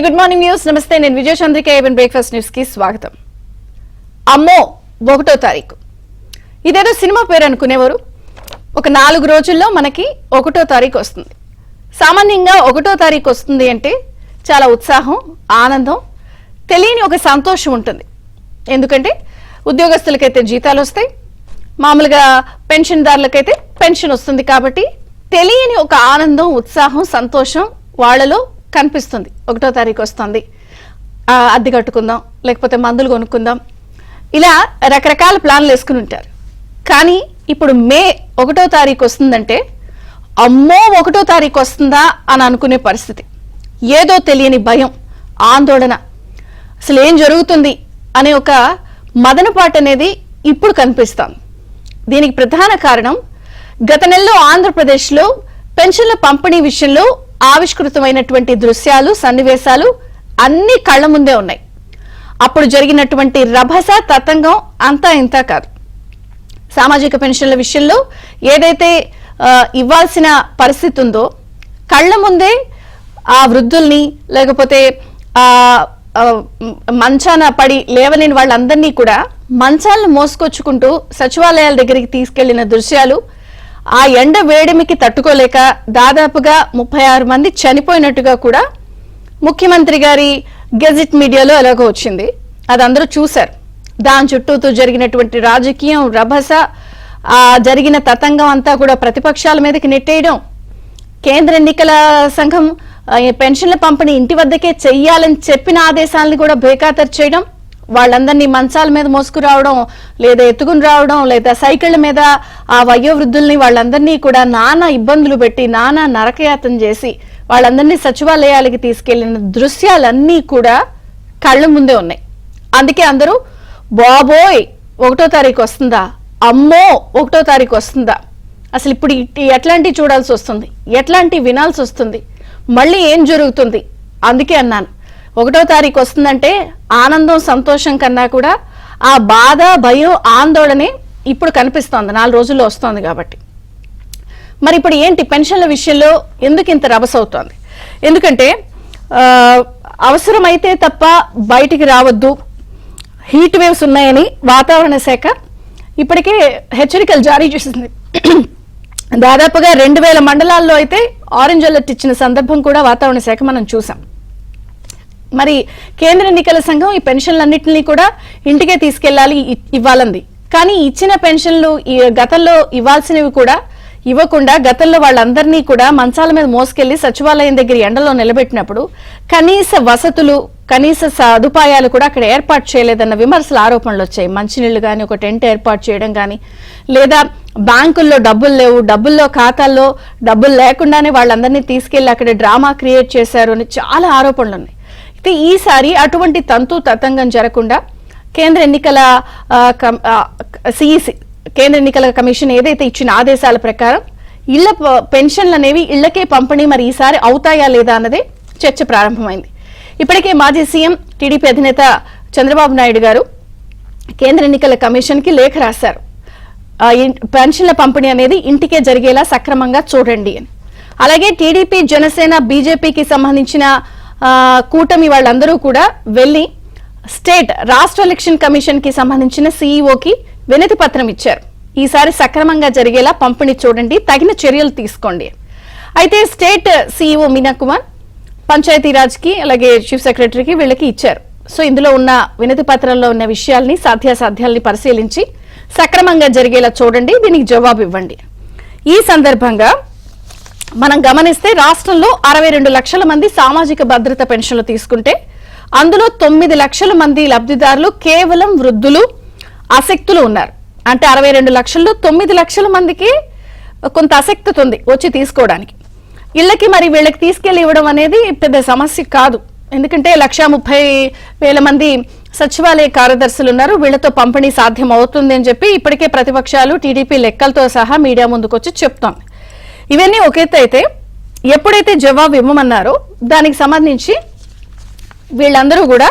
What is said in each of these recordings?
Good morning news. నమస్తే, నేను విజయ Chandrika. A1 breakfast news కి స్వాగతం. అమ్మో 1వ తారీఖు, ఇదేదో సినిమా పేరు అనుకునేవారు. ఒక 4 రోజుల్లో మనకి 1వ తారీఖు వస్తుంది. సామాన్యంగా 1వ తారీఖు వస్తుంది అంటే చాలా ఉత్సాహం, ఆనందం, తెలియని ఒక సంతోషం ఉంటుంది. ఎందుకంటే ఉద్యోగస్తులకైతే జీతాలు వస్తాయి, మామూలుగా పెన్షన్దారులకైతే పెన్షన్ వస్తుంది. కాబట్టి తెలియని ఒక ఆనందం, ఉత్సాహం, సంతోషం వాళ్ళలో కనిపిస్తుంది. 1వ తారీఖు వస్తుంది, అద్దె కట్టుకుందాం, లేకపోతే మందులు కొనుక్కుందాం, ఇలా రకరకాల ప్లాన్లు వేసుకుని ఉంటారు. కానీ ఇప్పుడు మే 1వ తారీఖు వస్తుందంటే అమ్మో 1వ తారీఖు వస్తుందా అని అనుకునే పరిస్థితి. ఏదో తెలియని భయం, ఆందోళన, అసలు ఏం జరుగుతుంది అనే ఒక మదనపాటు అనేది ఇప్పుడు కనిపిస్తోంది. దీనికి ప్రధాన కారణం గత నెలలో ఆంధ్రప్రదేశ్లో పెన్షన్ల పంపిణీ విషయంలో ఆవిష్కృతమైనటువంటి దృశ్యాలు, సన్నివేశాలు అన్ని కళ్ల ముందే ఉన్నాయి. అప్పుడు జరిగినటువంటి రభస తతంగం అంతా ఇంతా కాదు. సామాజిక పెన్షన్ల విషయంలో ఏదైతే ఇవ్వాల్సిన పరిస్థితి ఉందో కళ్ల ముందే ఆ వృద్ధుల్ని, లేకపోతే మంచాన పడి లేవలేని వాళ్ళందరినీ కూడా మంచాలను మోసుకొచ్చుకుంటూ సచివాలయాల దగ్గరికి తీసుకెళ్లిన దృశ్యాలు, ఆ ఎండ వేడిమికి తట్టుకోలేక దాదాపుగా 36 మంది చనిపోయినట్టుగా కూడా ముఖ్యమంత్రి గారి గెజిట్ మీడియాలో ఎలాగో వచ్చింది. అది అందరూ చూశారు. దాని చుట్టూతో జరిగినటువంటి రాజకీయం, రభస, జరిగిన తతంగం అంతా కూడా ప్రతిపక్షాల మీదకి నెట్టేయడం, కేంద్ర ఎన్నికల సంఘం పెన్షన్ల పంపిణీ ఇంటి వద్దకే చెయ్యాలని చెప్పిన ఆదేశాలను కూడా బేఖాతరు చేయడం, వాళ్ళందరినీ మంచాల మీద మోసుకురావడం, లేదా ఎత్తుకుని రావడం, లేదా సైకిళ్ల మీద ఆ వయోవృద్ధుల్ని వాళ్ళందరినీ కూడా నానా ఇబ్బందులు పెట్టి, నానా నరకయాతన చేసి వాళ్ళందరినీ సచివాలయాలకి తీసుకెళ్లిన దృశ్యాలన్నీ కూడా కళ్ళ ముందే ఉన్నాయి. అందుకే అందరూ బాబోయ్ 1వ తారీఖు వస్తుందా, అమ్మో 1వ తారీఖు వస్తుందా, అసలు ఇప్పుడు ఎట్లాంటి చూడాల్సి వస్తుంది, ఎట్లాంటి వినాల్సి వస్తుంది, మళ్ళీ ఏం జరుగుతుంది. అందుకే అన్నాను 1వ తారీఖు వస్తుందంటే ఆనందం, సంతోషం కన్నా కూడా ఆ బాధ, భయం, ఆందోళనే ఇప్పుడు కనిపిస్తోంది. 4 రోజుల్లో వస్తోంది కాబట్టి. మరి ఇప్పుడు ఏంటి పెన్షన్ల విషయంలో ఎందుకు ఇంత రభస అవుతోంది? ఎందుకంటే అవసరమైతే తప్ప బయటికి రావద్దు, హీట్ వేవ్స్ ఉన్నాయని వాతావరణ శాఖ ఇప్పటికే హెచ్చరికలు జారీ చేసింది. దాదాపుగా 2000 మండలాల్లో అయితే ఆరెంజ్ అలర్ట్ ఇచ్చిన సందర్భం కూడా వాతావరణ శాఖ మనం చూసాం. మరి కేంద్ర ఎన్నికల సంఘం ఈ పెన్షన్లన్నింటినీ కూడా ఇంటికే తీసుకెళ్లాలి, ఇవ్వాలంది. కానీ ఇచ్చిన పెన్షన్లు గతంలో ఇవ్వాల్సినవి కూడా ఇవ్వకుండా గతంలో వాళ్ళందరినీ కూడా మంచాల మీద మోసుకెళ్లి సచివాలయం దగ్గర ఎండలో నిలబెట్టినప్పుడు కనీస వసతులు, కనీస సదుపాయాలు కూడా అక్కడ ఏర్పాటు చేయలేదన్న విమర్శలు, ఆరోపణలు వచ్చాయి. మంచినీళ్లు కానీ, ఒక టెంట్ ఏర్పాటు చేయడం కానీ, లేదా బ్యాంకుల్లో డబ్బులు లేవు, డబ్బుల్లో ఖాతాల్లో డబ్బులు లేకుండానే వాళ్ళందరినీ తీసుకెళ్లి అక్కడ డ్రామా క్రియేట్ చేశారు అని చాలా ఆరోపణలు ఉన్నాయి. అయితే ఈసారి అటువంటి తంతు తతంగం జరగకుండా కేంద్ర ఎన్నికల సిఇసి, కేంద్ర ఎన్నికల కమిషన్ ఏదైతే ఇచ్చిన ఆదేశాల ప్రకారం ఇళ్ల పెన్షన్లు అనేవి ఇళ్లకే పంపిణీ మరి ఈసారి అవుతాయా లేదా అన్నదే చర్చ ప్రారంభమైంది. ఇప్పటికే మాజీ సీఎం, టీడీపీ అధినేత చంద్రబాబు నాయుడు గారు కేంద్ర ఎన్నికల కమిషన్ కి లేఖ రాశారు. పెన్షన్ల పంపిణీ అనేది ఇంటికే జరిగేలా సక్రమంగా చూడండి అని. అలాగే టీడీపీ, జనసేన, బీజేపీకి సంబంధించిన కూటమి వాళ్ళందరూ కూడా వెళ్లి రాష్ట్ర ఎలక్షన్ కమిషన్ కి సంబంధించిన సీఈఓకి వినతి పత్రం ఇచ్చారు. ఈసారి సక్రమంగా జరిగేలా పంపిణీ చూడండి, తగిన చర్యలు తీసుకోండి. అయితే స్టేట్ సీఈఓ మీనా కుమార్ పంచాయతీరాజ్ కి, అలాగే చీఫ్ సెక్రటరీకి వీళ్ళకి ఇచ్చారు. సో ఇందులో ఉన్న వినతి పత్రంలో ఉన్న విషయాల్ని, సాధ్యాసాధ్యాల్ని పరిశీలించి సక్రమంగా జరిగేలా చూడండి, దీనికి జవాబు ఇవ్వండి. ఈ సందర్భంగా మనం గమనిస్తే రాష్ట్రంలో 62 లక్షల మంది సామాజిక భద్రత పెన్షన్లు తీసుకుంటే అందులో 9 లక్షల మంది లబ్ధిదారులు కేవలం వృద్ధులు, అశక్తులు ఉన్నారు. అంటే 62 లక్షల్లో 9 లక్షల మందికి కొంత అశక్తత ఉంది వచ్చి తీసుకోవడానికి. ఇళ్ళకి మరి వీళ్ళకి తీసుకెళ్లి ఇవ్వడం అనేది పెద్ద సమస్య కాదు. ఎందుకంటే 1,30,000 మంది సచివాలయ కార్యదర్శులు ఉన్నారు, వీళ్లతో పంపిణీ సాధ్యం అవుతుంది అని చెప్పి ఇప్పటికే ప్రతిపక్షాలు, టీడీపీ లెక్కలతో సహా మీడియా ముందుకొచ్చి చెప్తోంది. ఇవన్నీ ఒక ఎత్తు అయితే, ఎప్పుడైతే జవాబు ఇవ్వమన్నారో దానికి సంబంధించి వీళ్ళందరూ కూడా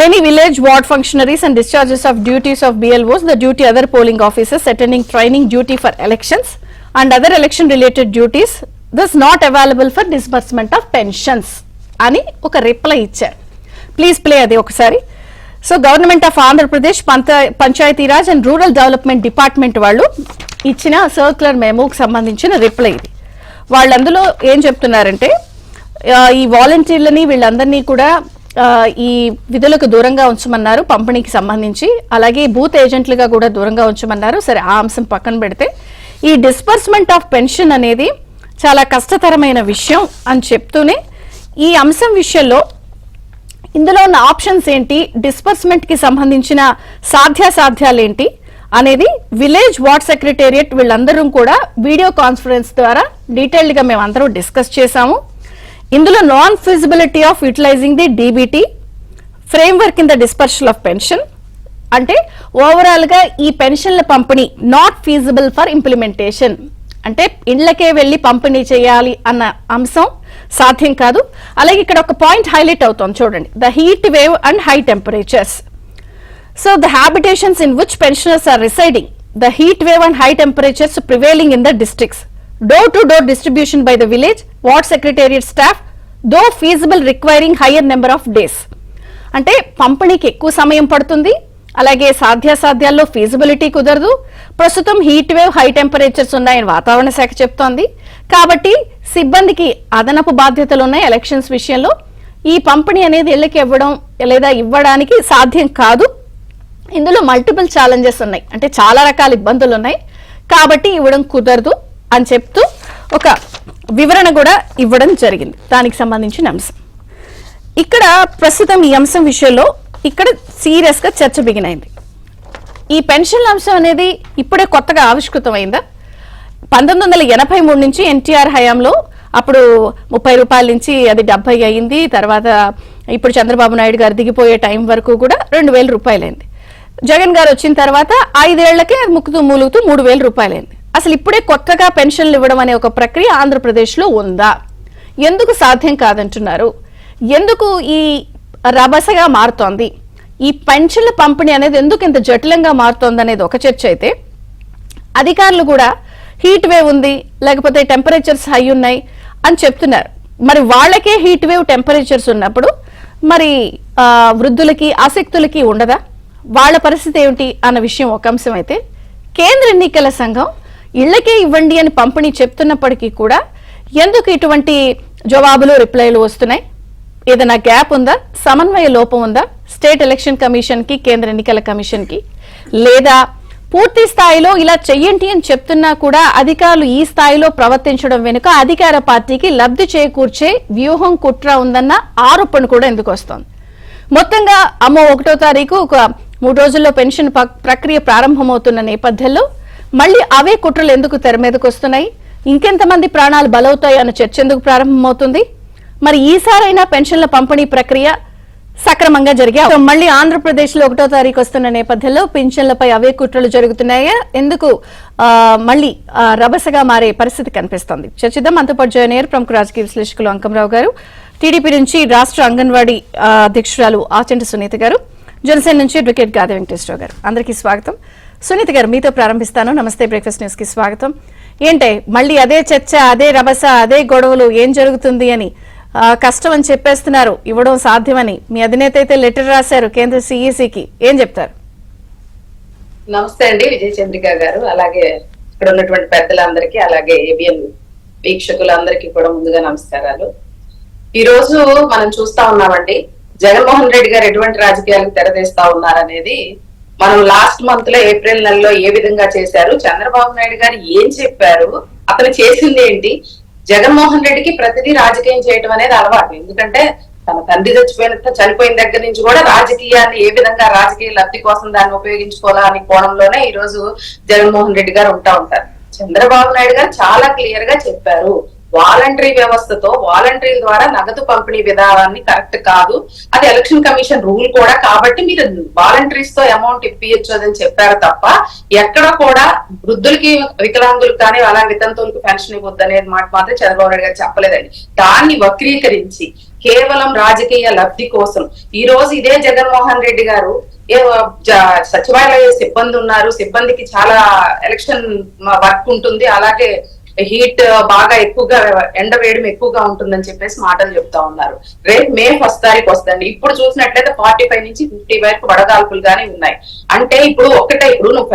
many village ward functionaries and discharges of duties of BLOs, the duty other polling officers attending training duty for elections and other election related duties thus not available for disbursement of pensions. అని ఒక reply ఇచ్చారు. Please play అది ఒకసారి. So government of Andhra Pradesh Panchayati Raj and rural development department వాళ్ళు ఇచ్చిన circular మెమోకి సంబంధించిన reply ఇది. వాళ్ళు అందులో ఏం చెప్తున్నారంటే, ఈ వాలంటీర్లని వీళ్ళందరినీ కూడా ఈ విధులకు దూరంగా ఉంచమన్నారు పంపిణీకి సంబంధించి, అలాగే బూత్ ఏజెంట్లుగా కూడా దూరంగా ఉంచమన్నారు. సరే, ఆ అంశం పక్కన పెడితే ఈ డిస్బర్స్మెంట్ ఆఫ్ పెన్షన్ అనేది చాలా కష్టతరమైన విషయం అని చెప్తూనే ఈ అంశం విషయంలో ఇందులో ఉన్న ఆప్షన్స్ ఏంటి, డిస్బర్స్మెంట్ కి సంబంధించిన సాధ్యాసాధ్యాలు ఏంటి అనేది విలేజ్ వార్డ్ సెక్రటేరియట్ వీళ్ళందరూ కూడా వీడియో కాన్ఫరెన్స్ ద్వారా డీటెయిల్డ్ గా మేము అందరూ డిస్కస్ చేశాము. ఇందులో non feasibility of utilising the DBT framework in the dispersion of pension, అంటే ఓవరాల్ గా ఈ పెన్షన్ల పంపిణీ నాట్ ఫీజిబుల్ ఫర్ ఇంప్లిమెంటేషన్, అంటే ఇళ్లకే వెళ్లి పంపిణీ చేయాలి అన్న అంశం సాధ్యం కాదు. అలాగే ఇక్కడ ఒక పాయింట్ హైలైట్ అవుతోంది చూడండి, the heat wave and high temperatures. So the habitations in which pensioners are residing, the heat wave and high temperatures prevailing in the districts, door-to-door distribution by the village ward secretariat staff, though feasible requiring higher number of days. అంటే పంపిణీకి ఎక్కువ సమయం పడుతుంది, అలాగే సాధ్యాసాధ్యాల్లో feasibility కుదరదు. ప్రస్తుతం heat wave high temperatures ఉన్నాయని వాతావరణ శాఖ చెప్తోంది. కాబట్టి సిబ్బందికి అదనపు బాధ్యతలు ఉన్నాయి. ఎలక్షన్స్ విషయంలో ఈ పంపిణీ అనేది ఇళ్లకి ఇవ్వడం లేదా ఇవ్వడానికి సాధ్యం కాదు. ఇందులో మల్టిపుల్ ఛాలెంజెస్ ఉన్నాయి, అంటే చాలా రకాల ఇబ్బందులు ఉన్నాయి, కాబట్టి ఇవ్వడం కుదరదు అని చెప్తూ ఒక వివరణ కూడా ఇవ్వడం జరిగింది దానికి సంబంధించిన అంశం. ఇక్కడ ప్రస్తుతం ఈ అంశం విషయంలో ఇక్కడ సీరియస్ గా చర్చ బిగినైంది. ఈ పెన్షన్ల అంశం అనేది ఇప్పుడే కొత్తగా ఆవిష్కృతమైందా? 1983 నుంచి ఎన్టీఆర్ హయాంలో అప్పుడు 30 రూపాయల నుంచి అది 70 అయింది. తర్వాత ఇప్పుడు చంద్రబాబు నాయుడు గారు దిగిపోయే టైం వరకు కూడా 2000 రూపాయలైంది. జగన్ గారు వచ్చిన తర్వాత 5 ఏళ్లకే ముక్కుతూ మూలుగుతూ 3000 రూపాయలైంది. అసలు ఇప్పుడే కొత్తగా పెన్షన్లు ఇవ్వడం అనే ఒక ప్రక్రియ ఆంధ్రప్రదేశ్లో ఉందా? ఎందుకు సాధ్యం కాదంటున్నారు? ఎందుకు ఈ రభసగా మారుతోంది? ఈ పెన్షన్ల పంపిణీ అనేది ఎందుకు ఇంత జటిలంగా మారుతోంది అనేది ఒక చర్చ అయితే, అధికారులు కూడా హీట్ వేవ్ ఉంది, లేకపోతే టెంపరేచర్స్ హై ఉన్నాయి అని చెప్తున్నారు. మరి వాళ్ళకే హీట్ వేవ్ టెంపరేచర్స్ ఉన్నప్పుడు మరి వృద్ధులకి ఆసక్తులకి ఉండదా? వాళ్ళ పరిస్థితి ఏమిటి అన్న విషయం ఒక అంశం అయితే, కేంద్ర ఎన్నికల సంఘం ఇళ్లకే ఇవ్వండి అని పంపిణీ చెప్తున్నప్పటికీ కూడా ఎందుకు ఇటువంటి జవాబులు రిప్లైలు వస్తున్నాయి? ఏదైనా గ్యాప్ ఉందా? సమన్వయ లోపం ఉందా స్టేట్ ఎలక్షన్ కమిషన్ కి, కేంద్ర ఎన్నికల కమిషన్ కి? లేదా పూర్తి స్థాయిలో ఇలా చెయ్యండి అని చెప్తున్నా కూడా అధికారులు ఈ స్థాయిలో ప్రవర్తించడం వెనుక అధికార పార్టీకి లబ్ధి చేకూర్చే వ్యూహం కుట్ర ఉందన్న ఆరోపణ కూడా ఎందుకు వస్తోంది? మొత్తంగా 1వ తారీఖు ఒక 3 రోజుల్లో పెన్షన్ ప్రక్రియ ప్రారంభమవుతున్న నేపథ్యంలో మళ్ళీ అవే కుట్రలు ఎందుకు తెర మీదకు వస్తున్నాయి? ఇంకెంతమంది ప్రాణాలు బలవుతాయి అన్న చర్చ ఎందుకు ప్రారంభమవుతుంది? మరి ఈసారైనా పెన్షన్ల పంపిణీ ప్రక్రియ సక్రమంగా జరిగే మళ్ళీ ఆంధ్రప్రదేశ్ లో 1వ తారీఖు వస్తున్న నేపథ్యంలో పెన్షన్లపై అవే కుట్రలు జరుగుతున్నాయా? ఎందుకు మళ్ళీ రభసగా మారే పరిస్థితి కనిపిస్తోంది? చర్చిద్దాం. మనతో పాటు జాయిన్ అయ్యారు ప్రముఖ రాజకీయ విశ్లేషకులు అంకంరావు గారు, టీడీపీ నుంచి రాష్ట్ర అంగన్వాడీ అధ్యక్షురాలు ఆచంటి సునీత గారు, జనసేన నుంచి అడ్వకేట్ గాది వెంకటేశ్వరరావు గారు. అందరికీ స్వాగతం. సునీత గారు, మీతో ప్రారంభిస్తాను. నమస్తే, బ్రేక్ఫాస్ట్ న్యూస్ కి స్వాగతం. ఏంటే మళ్ళీ అదే చర్చ, అదే రభస, అదే గొడవలు, ఏం జరుగుతుంది అని కష్టం అని చెప్పేస్తున్నారు, ఇవ్వడం సాధ్యమని మీ అధినేత అయితే లెటర్ రాశారు కేంద్ర సిఈసికి. ఏం చెప్తారు? నమస్తే అండి విజయ చంద్రిక గారు, అలాగే ఇక్కడ ఉన్నటువంటి పెద్దలందరికీ, అలాగే ఏబిఎన్ వీక్షకులందరికీ కూడా ముందుగా నమస్కారాలు. ఈ రోజు మనం చూస్తా ఉన్నామండి, జగన్మోహన్ రెడ్డి గారు ఎటువంటి రాజకీయాలకు తెరదీస్తా ఉన్నారనేది మనం లాస్ట్ మంత్ లో ఏప్రిల్ నెలలో ఏ విధంగా చేశారు, చంద్రబాబు నాయుడు గారు ఏం చెప్పారు, అతను చేసింది ఏంటి. జగన్మోహన్ రెడ్డికి ప్రతిదీ రాజకీయం చేయడం అనేది అలవాటు. ఎందుకంటే తన తండ్రి చనిపోయిన దగ్గర నుంచి కూడా రాజకీయాన్ని ఏ విధంగా రాజకీయ లబ్ధి కోసం దాన్ని ఉపయోగించుకోవాలా అనే కోణంలోనే ఈ రోజు జగన్మోహన్ రెడ్డి గారు ఉంటారు. చంద్రబాబు నాయుడు గారు చాలా క్లియర్ గా చెప్పారు, వాలంటరీ వ్యవస్థతో వాలంటరీల ద్వారా నగదు పంపిణీ విధానాన్ని కరెక్ట్ కాదు, అది ఎలక్షన్ కమిషన్ రూల్ కూడా, కాబట్టి మీరు వాలంటరీస్ తో అమౌంట్ ఇప్పించచ్చు అని చెప్పారు తప్ప ఎక్కడ కూడా వృద్ధులకి, వికలాంగులకు కానీ అలా వితంతువులకు పెన్షన్ ఇవ్వద్దు అనేది మాట మాత్రం చంద్రబాబు నాయుడు గారు చెప్పలేదండి. దాన్ని వక్రీకరించి కేవలం రాజకీయ లబ్ధి కోసం ఈ రోజు ఇదే జగన్మోహన్ రెడ్డి గారు సచివాలయ సిబ్బంది ఉన్నారు, సిబ్బందికి చాలా ఎలక్షన్ వర్క్ ఉంటుంది, అలాగే హీట్ బాగా ఎక్కువగా ఎండ వేయడం ఎక్కువగా ఉంటుందని చెప్పేసి మాటలు చెప్తా ఉన్నారు. రేపు మే 1 తారీఖు వస్తుంది. ఇప్పుడు చూసినట్లయితే 45 నుంచి 50 వరకు వడగాల్పులు గానీ ఉన్నాయి. అంటే ఇప్పుడు ఇప్పుడు నువ్వు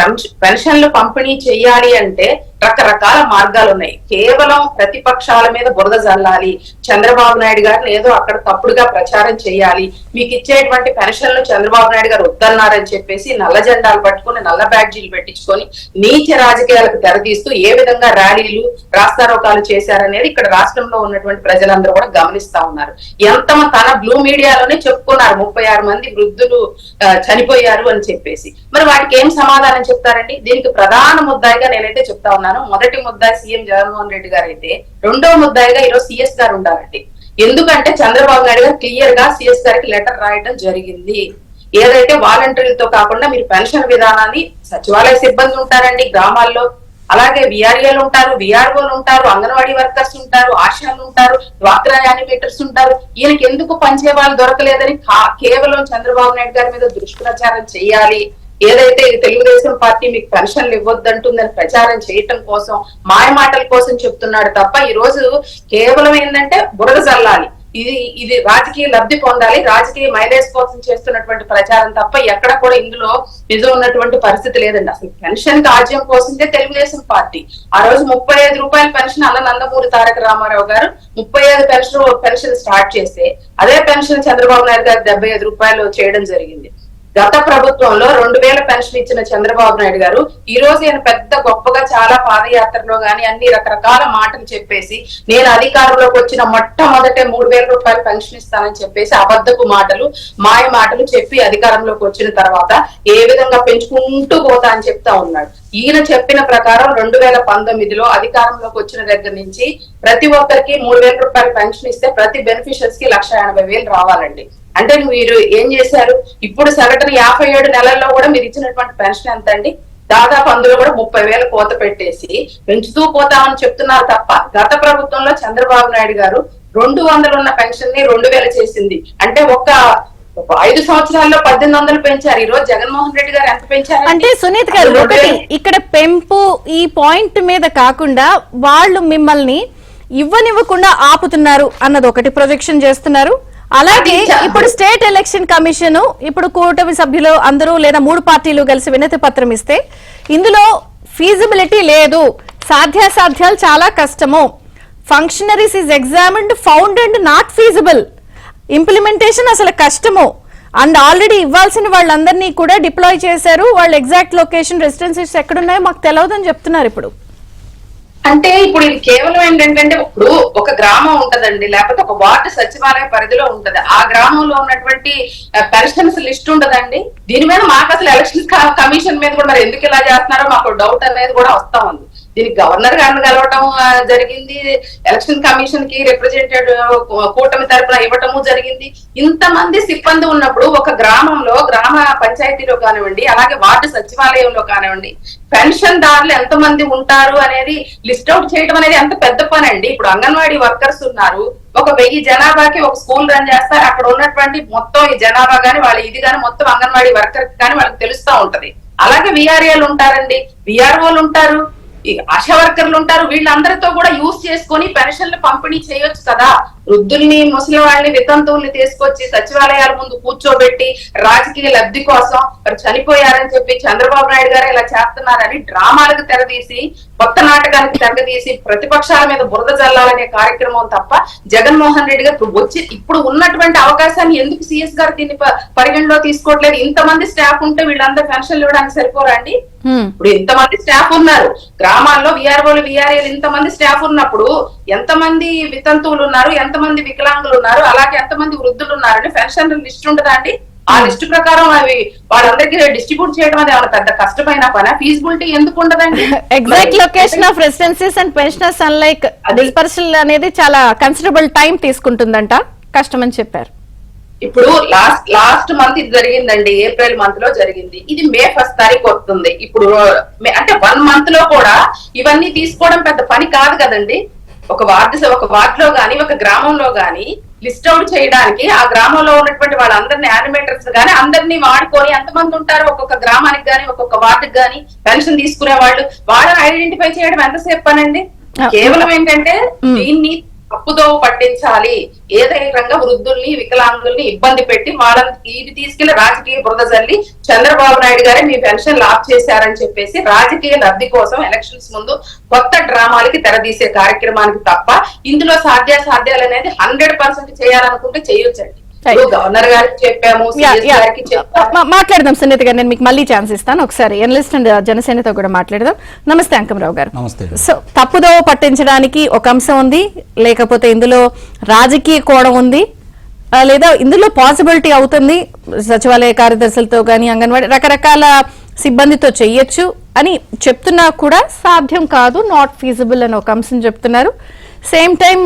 పెన్షన్లు పంపిణీ చెయ్యాలి అంటే రకరకాల మార్గాలు ఉన్నాయి. కేవలం ప్రతిపక్షాల మీద బురద జల్లాలి, చంద్రబాబు నాయుడు గారిని ఏదో అక్కడ తప్పుడుగా ప్రచారం చేయాలి, మీకు ఇచ్చేటువంటి పెన్షన్లు చంద్రబాబు నాయుడు గారు వద్దన్నారని చెప్పేసి నల్ల జెండాలు పట్టుకుని నల్ల బ్యాడ్జీలు పెట్టించుకొని నీచ రాజకీయాలకు తెరదీస్తూ ఏ విధంగా ర్యాలీలు రాస్తారోకాలు చేశారనేది ఇక్కడ రాష్ట్రంలో ఉన్నటువంటి ప్రజలందరూ కూడా గమనిస్తా ఉన్నారు. తన బ్లూ మీడియాలోనే చెప్పుకున్నారు 36 మంది వృద్ధులు చనిపోయారు అని చెప్పేసి. మరి వాటికి ఏం సమాధానం చెప్తారండి? దీనికి ప్రధాన ముద్దాయిగా నేనైతే చెప్తా ఉన్నాను, మొదటి ముద్దాయి సీఎం జగన్మోహన్ రెడ్డి గారు అయితే, రెండో ముద్దాయిగా ఈరోజు సిఎస్ గారు ఉండాలండి. ఎందుకంటే చంద్రబాబు నాయుడు గారు క్లియర్ గా సిఎస్ గారికి లెటర్ రాయడం జరిగింది. ఏదైతే వాలంటీర్లతో కాకుండా మీరు పెన్షన్ విధానాన్ని, సచివాలయ సిబ్బంది ఉంటారండి గ్రామాల్లో, అలాగే విఆర్ఏలు ఉంటారు, విఆర్ఓలు ఉంటారు, అంగన్వాడీ వర్కర్స్ ఉంటారు, ఆశాలు ఉంటారు, డ్వాక్రా యానిమేటర్స్ ఉంటారు. ఈయనకి ఎందుకు పంచే వాళ్ళు దొరకలేదని కేవలం చంద్రబాబు నాయుడు గారి మీద దుష్ప్రచారం చేయాలి, ఏదైతే తెలుగుదేశం పార్టీ మీకు పెన్షన్లు ఇవ్వద్దంటుందని ప్రచారం చేయటం కోసం, మాయ మాటల కోసం చెప్తున్నాడు తప్ప ఈ రోజు కేవలం ఏంటంటే బురద జల్లాలి, ఇది రాజకీయ లబ్ధి పొందాలి, రాజకీయ మైలేజ్ కోసం చేస్తున్నటువంటి ప్రచారం తప్ప ఎక్కడ కూడా ఇందులో నిజం ఉన్నటువంటి పరిస్థితి లేదండి. అసలు పెన్షన్ రాజ్యం కోసమే తెలుగుదేశం పార్టీ ఆ రోజు 35 రూపాయల పెన్షన్ అన్న నందమూరి తారక రామారావు గారు 35 పెన్షన్ స్టార్ట్ చేస్తే, అదే పెన్షన్ చంద్రబాబు నాయుడు గారు 75 రూపాయలు చేయడం జరిగింది. గత ప్రభుత్వంలో 2000 పెన్షన్ ఇచ్చిన చంద్రబాబు నాయుడు గారు ఈ రోజు ఆయన పెద్ద గొప్పగా చాలా పాదయాత్రలో గాని అన్ని రకరకాల మాటలు చెప్పేసి, నేను అధికారంలోకి వచ్చిన మొట్టమొదటే 3000 రూపాయలు పెన్షన్ ఇస్తానని చెప్పేసి అబద్ధపు మాటలు, మాయ మాటలు చెప్పి అధికారంలోకి వచ్చిన తర్వాత ఏ విధంగా పెంచుకుంటూ పోతా అని చెప్తా ఉన్నాడు. ఈయన చెప్పిన ప్రకారం 2019లో అధికారంలోకి వచ్చిన దగ్గర నుంచి ప్రతి ఒక్కరికి 3000 రూపాయలు పెన్షన్ ఇస్తే ప్రతి బెనిఫిషియర్స్ కి 1,80,000 రావాలండి. అంటే మీరు ఏం చేశారు? ఇప్పుడు సగటున 57 నెలల్లో కూడా మీరు ఇచ్చినటువంటి పెన్షన్ ఎంత అండి? దాదాపు అందులో కూడా 30,000 కోత పెట్టేసి పెంచుతూ పోతామని చెప్తున్నారు తప్ప, గత ప్రభుత్వంలో చంద్రబాబు నాయుడు గారు 200 ఉన్న పెన్షన్ ని 2,000 చేసింది. అంటే ఒక 5 సంవత్సరాల్లో 1,800 పెంచారు. ఈ రోజు జగన్మోహన్ రెడ్డి గారు ఎంత పెంచారు? అంటే సునీత్ గారు, ఒకటి ఇక్కడ పెంపు ఈ పాయింట్ మీద కాకుండా వాళ్ళు మిమ్మల్ని ఇవ్వనివ్వకుండా ఆపుతున్నారు అన్నది ఒకటి ప్రొజెక్షన్ చేస్తున్నారు. అలాగే ఇప్పుడు స్టేట్ ఎలక్షన్ కమిషన్ ఇప్పుడు కూటమి సభ్యులు అందరూ లేదా 3 పార్టీలు కలిసి వినతి పత్రం ఇస్తే ఇందులో ఫీజిబిలిటీ లేదు, సాధ్యాసాధ్యాలు చాలా కష్టము, functionaries is examined found and not feasible, implementation అసలు కష్టము, అండ్ ఆల్రెడీ ఇవ్వాల్సిన వాళ్ళందరినీ కూడా డిప్లాయ్ చేశారు, వాళ్ళు ఎగ్జాక్ట్ లొకేషన్ రెసిడెన్సీస్ ఎక్కడున్నాయో మాకు తెలియదని చెప్తున్నారు. ఇప్పుడు అంటే ఇప్పుడు ఇది కేవలం ఏంటంటే, ఇప్పుడు ఒక గ్రామం ఉంటదండి, లేకపోతే ఒక వార్డు సచివాలయ పరిధిలో ఉంటది, ఆ గ్రామంలో ఉన్నటువంటి పెన్షన్స్ లిస్ట్ ఉంటదండి. దీని మీద మాకు అసలు ఎలక్షన్ కమిషన్ మీద కూడా మరి ఎందుకు ఇలా చేస్తున్నారో మాకు డౌట్ అనేది కూడా వస్తా ఉంది. దీనికి గవర్నర్ గారిని కలవటం జరిగింది, ఎలక్షన్ కమిషన్ కి రిప్రజెంటేటివ్ కూటమి తరపున ఇవ్వటము జరిగింది. ఇంతమంది సిబ్బంది ఉన్నప్పుడు ఒక గ్రామంలో, గ్రామ పంచాయతీలో కానివ్వండి, అలాగే వార్డు సచివాలయంలో కానివ్వండి, పెన్షన్ దారులు ఎంతమంది ఉంటారు అనేది లిస్ట్ అవుట్ చేయడం అనేది ఎంత పెద్ద పని అండి. ఇప్పుడు అంగన్వాడీ వర్కర్స్ ఉన్నారు, ఒక 1000 జనాభాకి ఒక స్కూల్ రన్ చేస్తారు. అక్కడ ఉన్నటువంటి మొత్తం ఈ జనాభా గాని వాళ్ళ ఇది గాని మొత్తం అంగన్వాడీ వర్కర్ కానీ వాళ్ళకి తెలుస్తా ఉంటది. అలాగే విఆర్ఏలు ఉంటారండి, విఆర్ఓలు ఉంటారు, ఆశా వర్కర్లు ఉంటారు. వీళ్ళందరితో కూడా యూజ్ చేసుకొని పెన్షన్లు పంపిణీ చేయొచ్చు కదా. వృద్ధుల్ని, ముసలి వాళ్ళని, వితంతువుల్ని తీసుకొచ్చి సచివాలయాల ముందు కూర్చోబెట్టి రాజకీయ లబ్ధి కోసం చనిపోయారని చెప్పి చంద్రబాబు నాయుడు గారు ఇలా చేస్తున్నారని డ్రామాలకు తెరదీసి, కొత్త నాటకానికి తెరదీసి ప్రతిపక్షాల మీద బురద జల్లాలనే కార్యక్రమం తప్ప జగన్మోహన్ రెడ్డి గారు వచ్చి ఇప్పుడు ఉన్నటువంటి అవకాశాన్ని ఎందుకు సిఎస్ గారు దీన్ని పరిగణలో తీసుకోవట్లేదు? ఇంతమంది స్టాఫ్ ఉంటే వీళ్ళందరూ పెన్షన్లు ఇవ్వడానికి సరిపోరా అండి? ఇప్పుడు ఇంతమంది స్టాఫ్ ఉన్నారు గ్రామాల్లో, విఆర్ఓలు, విఆర్ఏలు ఇంతమంది స్టాఫ్ ఉన్నప్పుడు ఎంతమంది వితంతువులు ఉన్నారు, ఎంతమంది వికలాంగులు ఉన్నారు, అలాగే ఎంతమంది వృద్ధులు ఉన్నారని పెన్షన్ లిస్ట్ ఉంటుందా అండి? ఆ లిస్టు ప్రకారం అవి వాళ్ళందరికీ డిస్ట్రిబ్యూట్ చేయడం అనేది ఏమైనా పెద్ద కష్టమైన పని? ఫీజిబిలిటీ ఎందుకు ఉండదండి? Exact location of residencies and pensioners unlike dispersal అనేది చాలా కన్సిడరబుల్ టైం తీసుకుంటుందంట, కష్టమని చెప్పారు. ఇప్పుడు లాస్ట్ మంత్ ఇది జరిగిందండి, ఏప్రిల్ మంత్ లో జరిగింది. ఇది మే 1 తారీఖు వస్తుంది. ఇప్పుడు అంటే 1 మంత్ లో కూడా ఇవన్నీ తీసుకోవడం పెద్ద పని కాదు కదండి. ఒక వార్డులో గాని, ఒక గ్రామంలో గాని లిస్ట్ అవుట్ చేయడానికి ఆ గ్రామంలో ఉన్నటువంటి వాళ్ళందరినీ, యానిమేటర్స్ గానీ అందరినీ వాడుకొని ఎంతమంది ఉంటారు ఒక్కొక్క గ్రామానికి గాని, ఒక్కొక్క వార్డుకి గాని పెన్షన్ తీసుకునే వాళ్ళని ఐడెంటిఫై చేయడం ఎంతసేపు పనండి? కేవలం ఏంటంటే దీన్ని తప్పుదోవ పట్టించాలి, ఏదైనా వృద్ధుల్ని వికలాంగుల్ని ఇబ్బంది పెట్టి వాళ్ళని ఇది తీసుకెళ్లి రాజకీయ బురద జల్లి చంద్రబాబు నాయుడు గారే మీ పెన్షన్ లాప్ చేశారని చెప్పేసి రాజకీయ లబ్ధి కోసం ఎలక్షన్స్ ముందు కొత్త డ్రామాలకి తెరదీసే కార్యక్రమానికి తప్ప ఇందులో సాధ్యాసాధ్యాలు అనేది 100% చేయాలనుకుంటే చేయొచ్చండి. గవర్నర్ గారికి చెప్పాము, గారికి చెప్పాము. మాట్లాడదాం సునీత గారు, నేను మీకు మళ్ళీ ఛాన్స్ ఇస్తాను. ఒకసారి ఎనలిస్ట్ అండ్ జనసేనతో కూడా మాట్లాడదాం. నమస్తే అంకమరావు గారు. నమస్తే. సో తప్పుదోవ పట్టించడానికి ఒక అంశం ఉంది, లేకపోతే ఇందులో రాజకీయ కోణం ఉంది, లేదా ఇందులో పాసిబిలిటీ అవుతుంది సచివాలయ కార్యదర్శులతో కానీ అంగన్వాడీ రకరకాల సిబ్బందితో చెయ్యొచ్చు అని చెప్తున్నా కూడా సాధ్యం కాదు, నాట్ ఫీజిబుల్ అని ఒక అంశం చెప్తున్నారు. సేమ్ టైం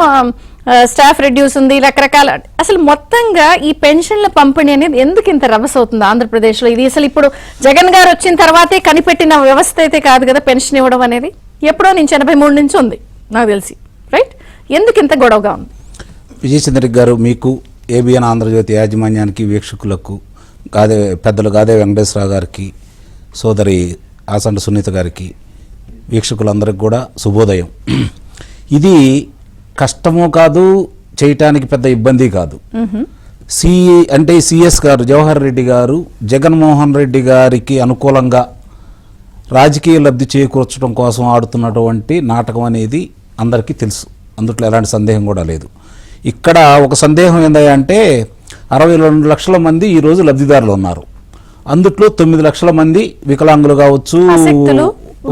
స్టాఫ్ రెడ్యూస్ ఉంది, రకరకాల అసలు మొత్తంగా ఈ పెన్షన్ల పంపిణీ అనేది ఎందుకు ఇంత రభస అవుతుంది ఆంధ్రప్రదేశ్ లో? ఇది అసలు ఇప్పుడు జగన్ గారు వచ్చిన తర్వాతే కనిపెట్టిన వ్యవస్థ అయితే కాదు కదా పెన్షన్ ఇవ్వడం అనేది. ఎప్పుడో నుంచి 83 నుంచి ఉంది నాకు తెలిసి, రైట్? ఎందుకు ఇంత గొడవగా ఉంది? విజయచంద్ర గారు, మీకు ఏబిఎన్ ఆంధ్రజ్యోతి యాజమాన్యానికి, వీక్షకులకు, పెద్దలు గాదే వెంకటేశ్వరరావు గారికి, సోదరి ఆసంట సునీత గారికి, వీక్షకులందరికీ కూడా శుభోదయం. ఇది కష్టము కాదు, చేయటానికి పెద్ద ఇబ్బంది కాదు. సిఎస్ గారు, జవహర్ రెడ్డి గారు జగన్మోహన్ రెడ్డి గారికి అనుకూలంగా రాజకీయ లబ్ధి చేకూర్చడం కోసం ఆడుతున్నటువంటి నాటకం అనేది అందరికీ తెలుసు, అందుట్లో ఎలాంటి సందేహం కూడా లేదు. ఇక్కడ ఒక సందేహం ఏంటంటే 62 లక్షల మంది ఈరోజు లబ్ధిదారులు ఉన్నారు. అందుట్లో 9 లక్షల మంది వికలాంగులు కావచ్చు,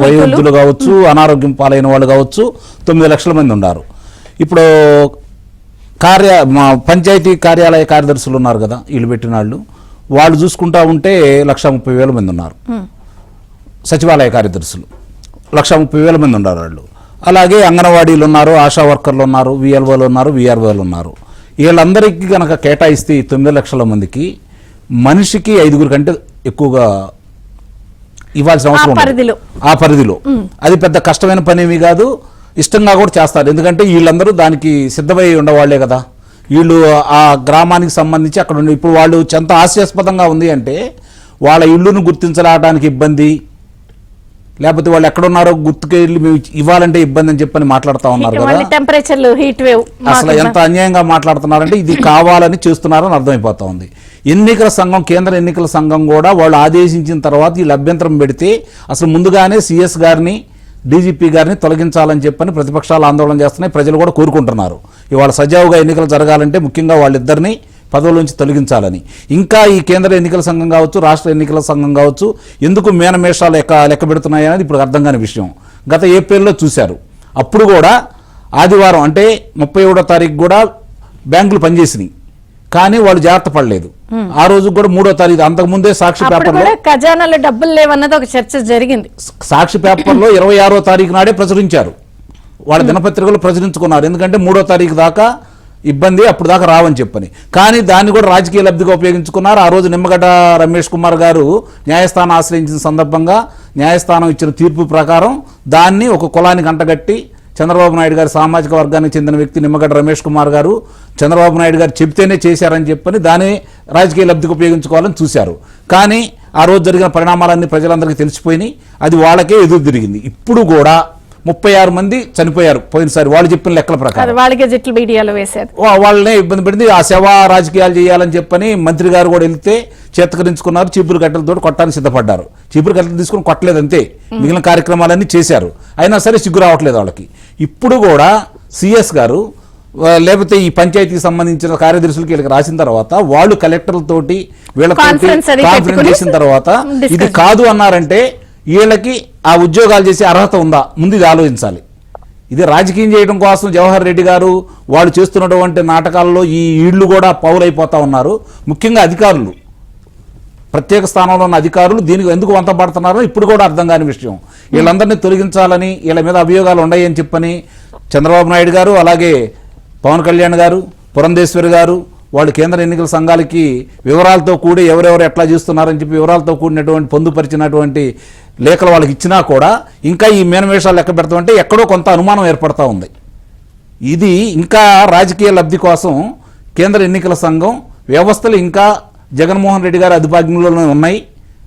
వయోవృద్ధులు కావచ్చు, అనారోగ్యం పాలైన వాళ్ళు కావచ్చు, 9 లక్షల మంది ఉన్నారు. ఇప్పుడు పంచాయతీ కార్యాలయ కార్యదర్శులు ఉన్నారు కదా, వీళ్ళు పెట్టిన వాళ్ళు చూసుకుంటా ఉంటే 1,30,000 మంది ఉన్నారు. సచివాలయ కార్యదర్శులు 1,30,000 మంది ఉన్నారు వాళ్ళు. అలాగే అంగన్వాడీలు ఉన్నారు, ఆశా వర్కర్లు ఉన్నారు, విఎల్ఓలు ఉన్నారు, విఆర్ఓలు ఉన్నారు. వీళ్ళందరికీ కనుక కేటాయిస్తే 9 లక్షల మందికి మనిషికి 5 కంటే ఎక్కువగా ఇవ్వాల్సిన అవసరం ఆ పరిధిలో. అది పెద్ద కష్టమైన పని ఏమీ కాదు, ఇష్టంగా కూడా చేస్తారు. ఎందుకంటే వీళ్ళందరూ దానికి సిద్ధమై ఉండవాళ్లే కదా. వీళ్ళు ఆ గ్రామానికి సంబంధించి అక్కడ ఉండి, ఇప్పుడు వాళ్ళు ఎంత హాస్యాస్పదంగా ఉంది అంటే వాళ్ళ ఇళ్ళును గుర్తించడానికి ఇబ్బంది, లేకపోతే వాళ్ళు ఎక్కడున్నారో గుర్తుకెళ్ళి మేము ఇవ్వాలంటే ఇబ్బంది అని చెప్పని మాట్లాడుతూ ఉన్నారు కదా. టెంపరేచర్లు, హీట్ వేవ్, అసలు ఎంత అన్యాయంగా మాట్లాడుతున్నారంటే ఇది కావాలని చేస్తున్నారని అర్థమైపోతా ఉంది. ఎన్నికల సంఘం, కేంద్ర ఎన్నికల సంఘం కూడా వాళ్ళు ఆదేశించిన తర్వాత వీళ్ళు అభ్యంతరం పెడితే అసలు ముందుగానే సిఎస్ గారిని, డీజీపీ గారిని తొలగించాలని చెప్పని ప్రతిపక్షాలు ఆందోళన చేస్తున్నాయి, ప్రజలు కూడా కోరుకుంటున్నారు. ఇవాళ సజావుగా ఎన్నికలు జరగాలంటే ముఖ్యంగా వాళ్ళిద్దరిని పదవుల నుంచి తొలగించాలని. ఇంకా ఈ కేంద్ర ఎన్నికల సంఘం కావచ్చు, రాష్ట్ర ఎన్నికల సంఘం కావచ్చు ఎందుకు మేనమేషాలు లెక్క పెడుతున్నాయి అనేది ఇప్పుడు అర్థం కాని విషయం. గత ఏప్రిల్లో చూశారు, అప్పుడు కూడా ఆదివారం అంటే 31వ తారీఖు కూడా బ్యాంకులు పనిచేసినాయి, కానీ వాళ్ళు జాగ్రత్త పడలేదు. ఆ రోజు కూడా 3వ తారీఖు, అంతకుముందే సాక్షి పేపర్లో ఖజానాలో డబ్బులు లేవన్నది ఒక చర్చ జరిగింది. సాక్షి పేపర్లో 26వ తారీఖు నాడే ప్రచురించారు, వాళ్ళ దినపత్రికలు ప్రచురించుకున్నారు. ఎందుకంటే 3వ తారీఖు దాకా ఇబ్బంది, అప్పుడు దాకా రావని చెప్పని. కానీ దాన్ని కూడా రాజకీయ లబ్ధిగా ఉపయోగించుకున్నారు. ఆ రోజు నిమ్మగడ్డ రమేష్ కుమార్ గారు న్యాయస్థానం ఆశ్రయించిన సందర్భంగా న్యాయస్థానం ఇచ్చిన తీర్పు ప్రకారం దాన్ని ఒక కులానికి అంటగట్టి చంద్రబాబు నాయుడు గారి సామాజిక వర్గానికి చెందిన వ్యక్తి నిమ్మగడ్డ రమేష్ కుమార్ గారు చంద్రబాబు నాయుడు గారు చెబితేనే చేశారని చెప్పని దాన్ని రాజకీయ లబ్ధికి ఉపయోగించుకోవాలని చూశారు. కానీ ఆ రోజు జరిగిన పరిణామాలన్నీ ప్రజలందరికీ తెలిసిపోయినాయి, అది వాళ్ళకే ఎదురు తిరిగింది. ఇప్పుడు కూడా 36 మంది చనిపోయారు పోయినసారి, వాళ్ళు చెప్పిన లెక్కల ప్రకారం. వాళ్ళనే ఇబ్బంది పడింది. ఆ సేవా రాజకీయాలు చేయాలని చెప్పని మంత్రి గారు కూడా వెళ్తే చేతకరించుకున్నారు, చీపురు కట్టెలతో కొట్టడానికి సిద్ధపడ్డారు. చీపురు కట్టెలు తీసుకుని కొట్టలేదు అంతే, మిగిలిన కార్యక్రమాలన్నీ చేశారు. అయినా సరే సిగ్గు రావట్లేదు వాళ్ళకి. ఇప్పుడు కూడా సిఎస్ గారు లేకపోతే ఈ పంచాయతీకి సంబంధించిన కార్యదర్శులకి వీళ్ళకి రాసిన తర్వాత వాళ్ళు కలెక్టర్లతోటి వీళ్ళతో కాన్ఫరెన్స్ చేసిన తర్వాత ఇది కాదు అన్నారంటే వీళ్ళకి ఆ ఉద్యోగాలు చేసే అర్హత ఉందా, ముందు ఇది ఆలోచించాలి. ఇది రాజకీయం చేయడం కోసం జవహర్ రెడ్డి గారు వాళ్ళు చేస్తున్నటువంటి నాటకాల్లో ఈ ఈళ్లు కూడా పౌలైపోతా ఉన్నారు. ముఖ్యంగా అధికారులు, ప్రత్యేక స్థానంలో ఉన్న అధికారులు దీనికి ఎందుకు వంత పడుతున్నారో ఇప్పుడు కూడా అర్థం కాని విషయం. వీళ్ళందరినీ తొలగించాలని, వీళ్ళ మీద అభియోగాలు ఉన్నాయని చెప్పని చంద్రబాబు నాయుడు గారు, అలాగే పవన్ కళ్యాణ్ గారు, పురంధేశ్వరి గారు వాళ్ళు కేంద్ర ఎన్నికల సంఘాలకి వివరాలతో కూడి ఎవరెవరు ఎట్లా చేస్తున్నారని చెప్పి వివరాలతో కూడినటువంటి పొందుపరిచినటువంటి లేఖలు వాళ్ళకి ఇచ్చినా కూడా ఇంకా ఈ మేనమేషాలు లెక్క పెడతామంటే ఎక్కడో కొంత అనుమానం ఏర్పడతా ఉంది. ఇది ఇంకా రాజకీయ లబ్ధి కోసం కేంద్ర ఎన్నికల సంఘం వ్యవస్థలు ఇంకా జగన్మోహన్ రెడ్డి గారి అధిపాజ్ఞంలోనే ఉన్నాయి,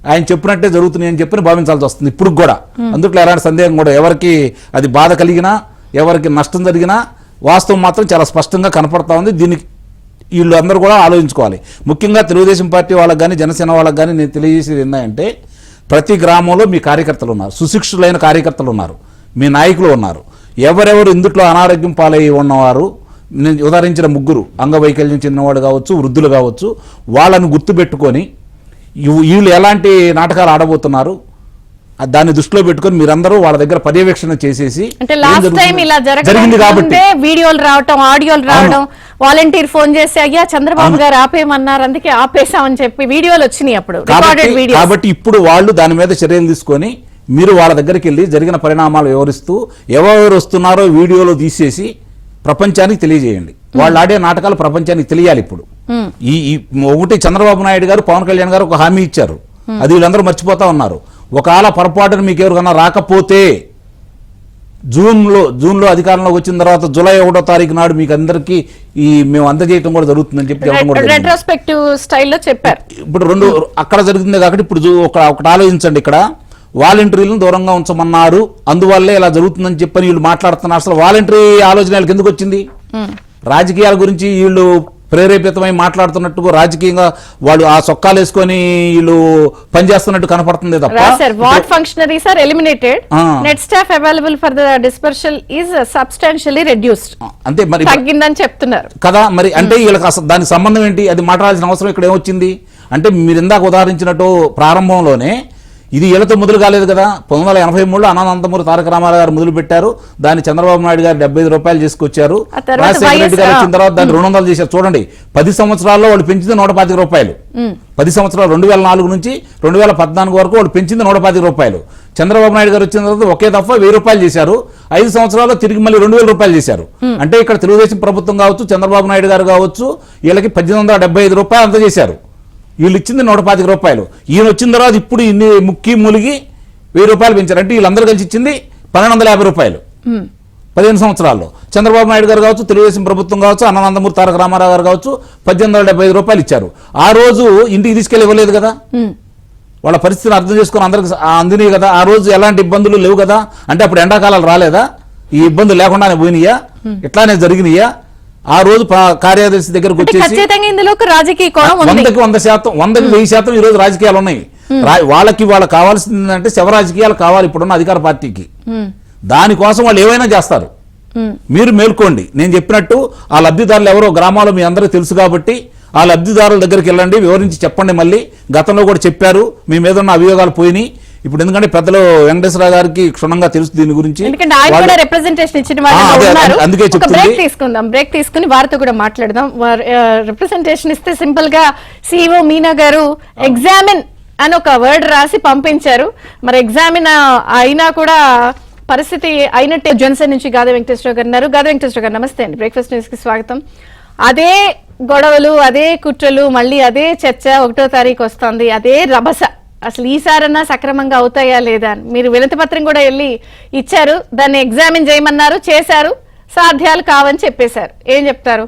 ఆయన చెప్పినట్టే జరుగుతున్నాయి అని చెప్పి భావించాల్సి వస్తుంది ఇప్పుడు కూడా. అందుట్లో ఎలాంటి సందేహం కూడా ఎవరికి అది బాధ కలిగినా ఎవరికి నష్టం జరిగినా వాస్తవం మాత్రం చాలా స్పష్టంగా కనపడతా ఉంది. దీనికి వీళ్ళు అందరూ కూడా ఆలోచించుకోవాలి. ముఖ్యంగా తెలుగుదేశం పార్టీ వాళ్ళకి కానీ జనసేన వాళ్ళకి కానీ నేను తెలియజేసేది ఏంటంటే, ప్రతి గ్రామంలో మీ కార్యకర్తలు ఉన్నారు, సుశిక్షులైన కార్యకర్తలు ఉన్నారు, మీ నాయకులు ఉన్నారు. ఎవరెవరు ఇందుట్లో అనారోగ్యం పాలయ్యి ఉన్నవారు, నేను ఉదాహరించిన ముగ్గురు అంగవైకల్యం చెందినవాడు కావచ్చు, వృద్ధులు కావచ్చు, వాళ్ళని గుర్తుపెట్టుకొని వీళ్ళు ఎలాంటి నాటకాలు ఆడబోతున్నారు దాన్ని దృష్టిలో పెట్టుకొని మీరందరూ వాళ్ళ దగ్గర పర్యవేక్షణ చేసేసి, అంటే లాస్ట్ టైం ఇలా జరిగింది కాబట్టి వీడియోలు రావటం, ఆడియోలు రావడం, వాలంటీర్ ఫోన్ చేసి అయ్యా చంద్రబాబు గారు ఆపేయమన్నారు అందుకే ఆపేసామని చెప్పి వీడియోలు వచ్చినాయి అప్పుడు, రికార్డెడ్ వీడియో. కాబట్టి ఇప్పుడు వాళ్ళు దాని మీద చర్యలు తీసుకొని మీరు వాళ్ళ దగ్గరికి వెళ్ళి జరిగిన పరిణామాలు వివరిస్తూ ఎవరెవరు వస్తున్నారో వీడియోలో తీసేసి ప్రపంచానికి తెలియజేయండి. వాళ్ళు ఆడే నాటకాలు ప్రపంచానికి తెలియాలి. ఇప్పుడు ఈ ఒకటి చంద్రబాబు నాయుడు గారు, పవన్ కళ్యాణ్ గారు ఒక హామీ ఇచ్చారు, అది వీళ్ళందరూ మర్చిపోతా ఉన్నారు. ఒకవేళ పొరపాటున మీకు ఎవరికన్నా రాకపోతే జూన్లో అధికారంలోకి వచ్చిన తర్వాత జూలై 1వ తారీఖు నాడు మీకు అందరికీ మేము అందజేయడం కూడా జరుగుతుందని చెప్పి రెట్రోస్పెక్టివ్ స్టైల్లో చెప్పారు. ఇప్పుడు రెండు అక్కడ జరుగుతుంది కాబట్టి ఇప్పుడు ఒకటి ఆలోచించండి. ఇక్కడ వాలంటీర్లను దూరంగా ఉంచమన్నారు, అందువల్లే ఇలా జరుగుతుందని చెప్పని వీళ్ళు మాట్లాడుతున్నారు. అసలు వాలంటీర్ ఆలోచన వీళ్ళకి ఎందుకు వచ్చింది? రాజకీయాల గురించి వీళ్ళు ప్రేరేపితమై మాట్లాడుతున్నట్టు రాజకీయంగా వాళ్ళు ఆ సొక్కాలు వేసుకొని వీళ్ళు పనిచేస్తున్నట్టు కనపడుతుంది తప్ప. Ward functionaries are eliminated, net staff available for the dispersal is substantially reduced, అంతే మరి తగ్గిందని చెప్తున్నారు కదా. మరి అంటే వీళ్ళకి అసలు దానికి సంబంధం ఏంటి? అది మాట్లాడాల్సిన అవసరం ఇక్కడ ఏమొచ్చింది? అంటే మీరు ఇందాక ఉదాహరించినట్టు ప్రారంభంలోనే ఇది వీళ్ళతో మొదలు కాలేదు కదా. 1983లో అనంతమూరి తారక రామారావు గారు మొదలు పెట్టారు, దాన్ని చంద్రబాబు నాయుడు గారు 75 రూపాయలు చేసుకొచ్చారు. రాజశేఖర రెడ్డి గారు వచ్చిన తర్వాత దాన్ని 200 చేశారు. చూడండి, 10 సంవత్సరాల్లో వాళ్ళు పెంచింది 125 రూపాయలు. 10 సంవత్సరాలు 2004 నుంచి 2014 వరకు వాళ్ళు పెంచింది 125 రూపాయలు. చంద్రబాబు నాయుడు గారు వచ్చిన తర్వాత ఒకే దఫా 1000 రూపాయలు చేశారు. 5 సంవత్సరాల్లో తిరిగి మళ్ళీ 2000 రూపాయలు చేశారు. అంటే ఇక్కడ తెలుగుదేశం ప్రభుత్వం కావచ్చు, చంద్రబాబు నాయుడు గారు కావచ్చు, వీళ్ళకి 1875 రూపాయలు అంత చేశారు. వీళ్ళు ఇచ్చింది 125 రూపాయలు. ఈయన వచ్చిన తర్వాత ఇప్పుడు ఇన్ని ముక్కి మూలిగి 1000 రూపాయలు పెంచారు. అంటే వీళ్ళందరూ కలిసి ఇచ్చింది 1250 రూపాయలు 15 సంవత్సరాల్లో. చంద్రబాబు నాయుడు గారు కావచ్చు, తెలుగుదేశం ప్రభుత్వం కావచ్చు, అనంతమూరి తారక రామారావు గారు కావచ్చు 1875 రూపాయలు ఇచ్చారు. ఆ రోజు ఇంటికి తీసుకెళ్ళి ఇవ్వలేదు కదా. వాళ్ళ పరిస్థితిని అర్థం చేసుకుని అందరికి అందినాయి కదా. ఆ రోజు ఎలాంటి ఇబ్బందులు లేవు కదా. అంటే అప్పుడు ఎండాకాలాలు రాలేదా? ఈ ఇబ్బందులు లేకుండానే పోయినాయా? ఇట్లానే జరిగినాయా? ఆ రోజు కార్యదర్శి దగ్గరకు వచ్చేసి 100కి 1000% ఈ రోజు రాజకీయాలు ఉన్నాయి. వాళ్ళకి కావాల్సింది అంటే శవ రాజకీయాలు కావాలి ఇప్పుడున్న అధికార పార్టీకి. దానికోసం వాళ్ళు ఏమైనా చేస్తారు. మీరు మేల్కోండి. నేను చెప్పినట్టు ఆ లబ్ధిదారులు ఎవరో గ్రామాల్లో మీ అందరికీ తెలుసు కాబట్టి ఆ లబ్ధిదారుల దగ్గరికి వెళ్ళండి, వివరించి చెప్పండి. మళ్ళీ గతంలో కూడా చెప్పారు, మీ మీద ఉన్న అభియోగాలు పోయినాయి. ఇప్పుడు ఎందుకంటే పెద్దలు వెంకటేశ్వరరావు గారికి క్షుణ్ణంగా తెలుసు దీని గురించి. అందుకే బ్రేక్ తీసుకుని వారితో కూడా మాట్లాడదాం. రిప్రజెంటేషన్ ఇస్తే సింపుల్ గా సిఇఓ మీనా గారు ఎగ్జామిన్ అని ఒక వర్డ్ రాసి పంపించారు. మరి ఎగ్జామిన్ అయినా కూడా పరిస్థితి అయినట్టే. జనసేన నుంచి గాదే వెంకటేశ్వర గారు ఉన్నారు. గాదే వెంకటేశ్వర గారు నమస్తే అండి, బ్రేక్ఫాస్ట్ న్యూస్ కి స్వాగతం. అదే గొడవలు, అదే కుట్రలు, మళ్ళీ అదే చర్చ. 1వ తారీఖు వస్తుంది, అదే రభస. అసలు ఈసారన్నా సక్రమంగా అవుతాయా లేదా అని మీరు వినతి పత్రం కూడా వెళ్ళి ఇచ్చారు. దాన్ని ఎగ్జామిన్ చేయమన్నారు, చేశారు, సాధ్యాలు కావని చెప్పేశారు. ఏం చెప్తారు?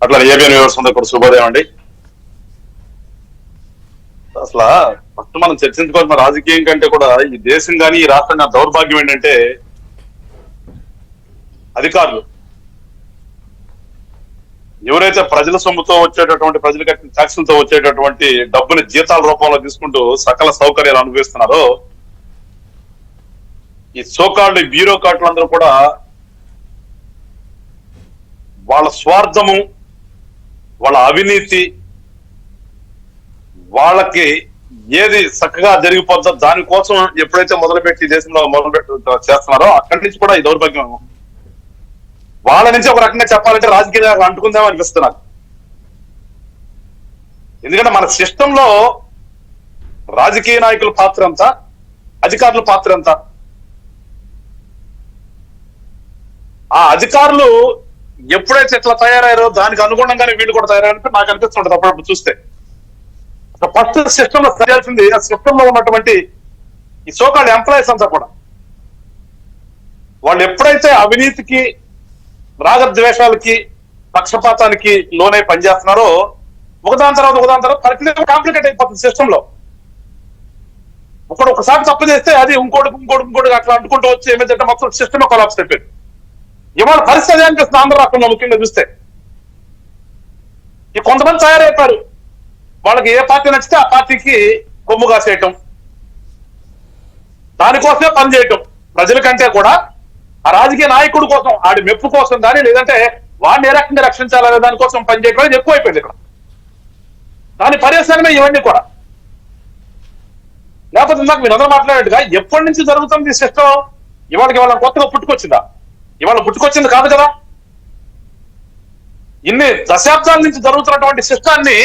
అట్లా ఏబిఎన్ వ్యూవర్స్ అందరూ కూడా శుభోదయం అండి. అసలు ఫస్ట్ మనం చర్చించుకోవాల్సిన రాజకీయం కంటే కూడా ఈ దేశం కానీ ఈ రాష్ట్రం దౌర్భాగ్యం ఏంటంటే అధికారులు ఎవరైతే ప్రజల సొమ్ముతో వచ్చేటటువంటి, ప్రజలు కట్టిన ట్యాక్సులతో వచ్చేటటువంటి డబ్బుని జీతాల రూపంలో తీసుకుంటూ సకల సౌకర్యాలు అనుభవిస్తున్నారో ఈ సోకాళ్ళు బ్యూరోక్రాట్లందరూ కూడా వాళ్ళ స్వార్థము, వాళ్ళ అవినీతి, వాళ్ళకి ఏది చక్కగా జరిగిపోతుందో దానికోసం ఎప్పుడైతే మొదలుపెట్టి దేశంలో చేస్తున్నారో అక్కడి నుంచి కూడా ఈ దౌర్భాగ్యం వాళ్ళ నుంచి ఒక రకంగా చెప్పాలంటే రాజకీయాలు అంటుకుందాం అనిపిస్తున్నారు. ఎందుకంటే మన సిస్టంలో రాజకీయ నాయకుల పాత్ర ఎంత, అధికారుల పాత్ర ఎంత? ఆ అధికారులు ఎప్పుడైతే ఎట్లా తయారయ్యారో దానికి అనుగుణంగానే వీళ్ళు కూడా తయారయ్యారంటే నాకు అనిపిస్తుంటది అప్పుడప్పుడు చూస్తే. ఫస్ట్ సిస్టమ్ లో చేయాల్సింది ఆ సిస్టమ్ లో ఉన్నటువంటి ఈ సోకాల్డ్ ఎంప్లాయీస్ అంతా కూడా వాళ్ళు ఎప్పుడైతే అవినీతికి, రాగద్వేషాలకి, పక్షపాతానికి లోనై పనిచేస్తున్నారో ఒకదాని తర్వాత పరిస్థితి కాంప్లికేట్ అయిపోతుంది సిస్టమ్ లో. ఒకసారి తప్పు చేస్తే అది ఇంకోటి అట్లా అనుకుంటూ వచ్చి ఏమైందంటే మొత్తం సిస్టమ్ కొలాప్స్ అయిపోయింది. ఇవాళ పరిస్థితి అనిపిస్తుంది ఆంధ్ర రాష్ట్రంలో ముఖ్యంగా చూస్తే. ఈ కొంతమంది తయారైపోయారు, వాళ్ళకి ఏ పార్టీ నచ్చితే ఆ పార్టీకి కొమ్ము కాసేయటం, దానికోసమే పనిచేయటం. ప్రజల కంటే కూడా ఆ రాజకీయ నాయకుడి కోసం, ఆడి మెప్పు కోసం కానీ లేదంటే వాడిని ఏ రకంగా రక్షించాలనే దానికోసం పనిచేయడం అనేది ఎక్కువైపోయింది ఇక్కడ. దాని పర్యవసానమే ఇవన్నీ కూడా. లేకపోతే ఇందాక మీరు అందరూ మాట్లాడేట్టుగా ఎప్పటి నుంచి జరుగుతుంది ఈ సిస్టమ్? ఇవాళ కొత్తగా పుట్టుకొచ్చిందా? ఇవాళ పుట్టుకొచ్చింది కాదు కదా. ఇన్ని దశాబ్దాల నుంచి జరుగుతున్నటువంటి సిస్టాన్ని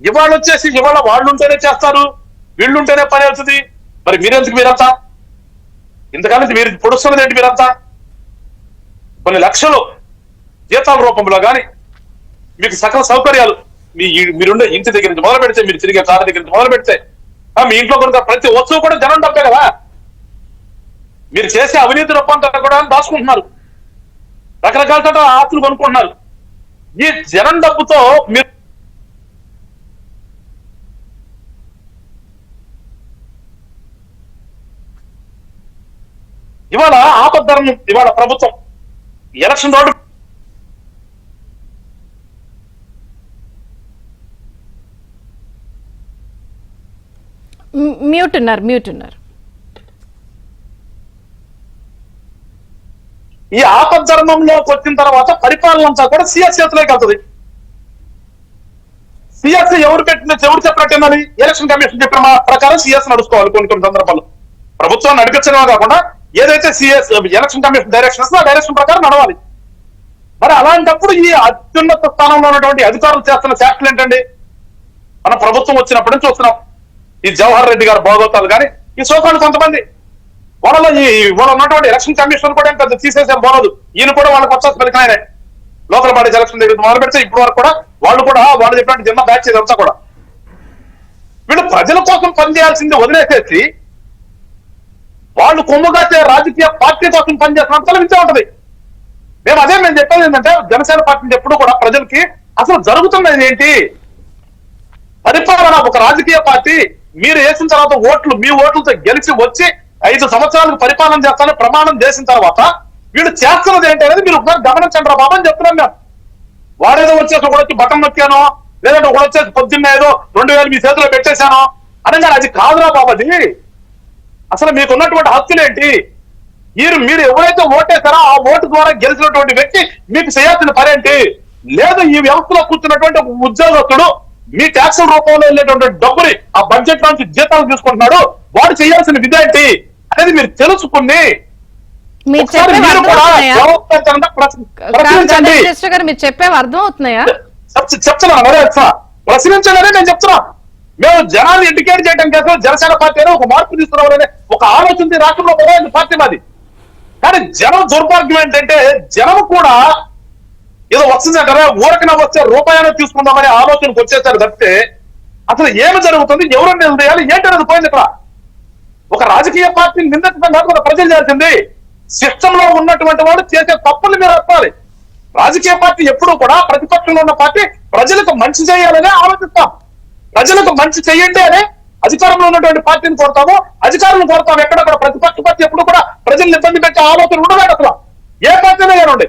ఇవాళ వచ్చేసి ఇవాళ వాళ్ళు ఉంటేనే చేస్తారు, వీళ్ళుంటేనే పని అవుతుంది. మరి మీరంతా ఇంతకాలం మీరు పొడుస్తున్నది ఏంటి? మీరంతా కొన్ని లక్షలు జీతాల రూపంలో కానీ మీకు సకల సౌకర్యాలు మీరుండే ఇంటి దగ్గర నుంచి మొదలు పెడితే, మీరు తిరిగే కారు దగ్గర నుంచి మొదలు పెడితే, మీ ఇంట్లో కొనుక ప్రతి వస్తువు కూడా జనం డబ్బే కదా. మీరు చేసే అవినీతి రూపంతో కూడా దాచుకుంటున్నారు, రకరకాల ఆస్తులు కొనుక్కుంటున్నారు. ఈ జనం డబ్బుతో మీరు ఇవాళ ఆపద్ధర్మం, ఇవాళ ప్రభుత్వం ఎలక్షన్ రోడ్డు మ్యూట్ ఉన్నారు. ఈ ఆపద్ధర్మంలోకి వచ్చిన తర్వాత పరిపాలన అంతా కూడా సిఎస్ చేతిలోకి వెళ్తుంది. సిఎస్ ఎవరు చెప్పినట్టు ఎలక్షన్ కమిషన్ చెప్పిన ప్రకారం సిఎస్ నడుచుకోవాలి. కొన్ని సందర్భాల్లో ప్రభుత్వం నడిపించడమే కాకుండా ఏదైతే సిఎస్ ఎలక్షన్ కమిషన్ డైరెక్షన్స్ ఆ డైరెక్షన్ ప్రకారం నడవాలి. మరి అలాంటప్పుడు ఈ అత్యున్నత స్థానంలో ఉన్నటువంటి అధికారులు చేస్తున్న శాఖలు ఏంటండి? మన ప్రభుత్వం వచ్చినప్పటి నుంచి చూస్తున్నాం. ఈ జవహర్ రెడ్డి గారు బాగోతాలు కానీ ఈ సోకాలు కొంతమంది వాళ్ళలో వాళ్ళ ఉన్నటువంటి ఎలక్షన్ కమిషన్ కూడా పెద్ద తీసేసే పోలదు. ఈయన కూడా వాళ్ళకి వచ్చేసి పలికినాయనే లోకల్ బాడీస్ ఎలక్షన్ దగ్గర మొదలు పెడితే ఇప్పుడు వరకు కూడా వాళ్ళు చెప్పినట్టు చిన్న బ్యాచ్ ఇదంతా కూడా వీళ్ళు ప్రజల కోసం పనిచేయాల్సింది వదిలేసేసి వాళ్ళు కొమ్ముగాసే రాజకీయ పార్టీ కోసం పనిచేస్తున్నంత వింటే ఉంటది. మేము చెప్పేది ఏంటంటే జనసేన పార్టీ ఎప్పుడు కూడా ప్రజలకి అసలు జరుగుతున్నది ఏంటి? పరిపాలన ఒక రాజకీయ పార్టీ మీరు వేసిన తర్వాత మీ ఓట్లతో గెలిచి వచ్చి 5 సంవత్సరాలకు పరిపాలన చేస్తానని ప్రమాణం చేసిన తర్వాత వీళ్ళు చేస్తున్నది ఏంటి అనేది మీరు ఒకసారి గమనించండి రా బాబు అని చెప్తున్నాం మేము. వాడేదో వచ్చేసి ఒకటి బటన్ నొక్కానో లేదంటే ఒకటి వచ్చేసి పొద్దున్న ఏదో 2000 మీ చేతిలో పెట్టేశానో అనగా అది కాదురా బాబు. అది అసలు మీకున్నటువంటి హక్కులేంటి? మీరు ఎవరైతే ఓటేశారో ఆ ఓటు ద్వారా గెలిచినటువంటి వ్యక్తి మీకు చేయాల్సిన పని ఏంటి? లేదు ఈ వ్యవస్థలో కూర్చున్నటువంటి ఒక ఉద్యోగస్తుడు మీ ట్యాక్సుల రూపంలో వెళ్ళేటువంటి డబ్బుని ఆ బడ్జెట్ నుంచి జీతాలు తీసుకుంటున్నాడు, వాడు చేయాల్సిన విధి ఏంటి అనేది మీరు తెలుసుకుని చెప్పేవి అర్థం అవుతున్నాయా? చెప్తున్నాను ప్రశ్నించాలని నేను చెప్తున్నా. మేము జనాన్ని ఎడ్యుకేట్ చేయడం కోసం జనసేన పార్టీ అని ఒక మార్పు తీసుకురావాలనే ఒక ఆలోచన రాష్ట్రంలో మొదలైంది పార్టీ మాది. కానీ జనం దుర్భాగ్యం ఏంటంటే జనం కూడా ఏదో వస్తుందంటారా ఊరకన వస్తే రూపాయలు తీసుకుందామనే ఆలోచనకు వచ్చేసారు తప్పితే అసలు ఏమి జరుగుతుంది, ఎవరు నిర్ణయాలు ఏంటనేది పోయింది. ఇక్కడ ఒక రాజకీయ పార్టీని నిందించడం కాదు కదా ప్రజలు చేసింది. సిస్టమ్ లో ఉన్నటువంటి వాళ్ళు చేసే తప్పులు మీరు అప్పాలి. రాజకీయ పార్టీ ఎప్పుడూ కూడా ప్రతిపక్షంలో ఉన్న పార్టీ ప్రజలకు మంచి చేయాలనే ఆలోచిస్తాం. ప్రజలకు మంచి చెయ్యండి అనే అధికారంలో ఉన్నటువంటి పార్టీని కోరుతాము, అధికారులను కోరుతాము. ఎక్కడక్కడ ప్రతిపక్ష పార్టీ ఎప్పుడు కూడా ప్రజలను ఇబ్బంది పెట్టే ఆలోచన ఉండలేదు. అసలు ఏ పార్టీనే కానివ్వండి,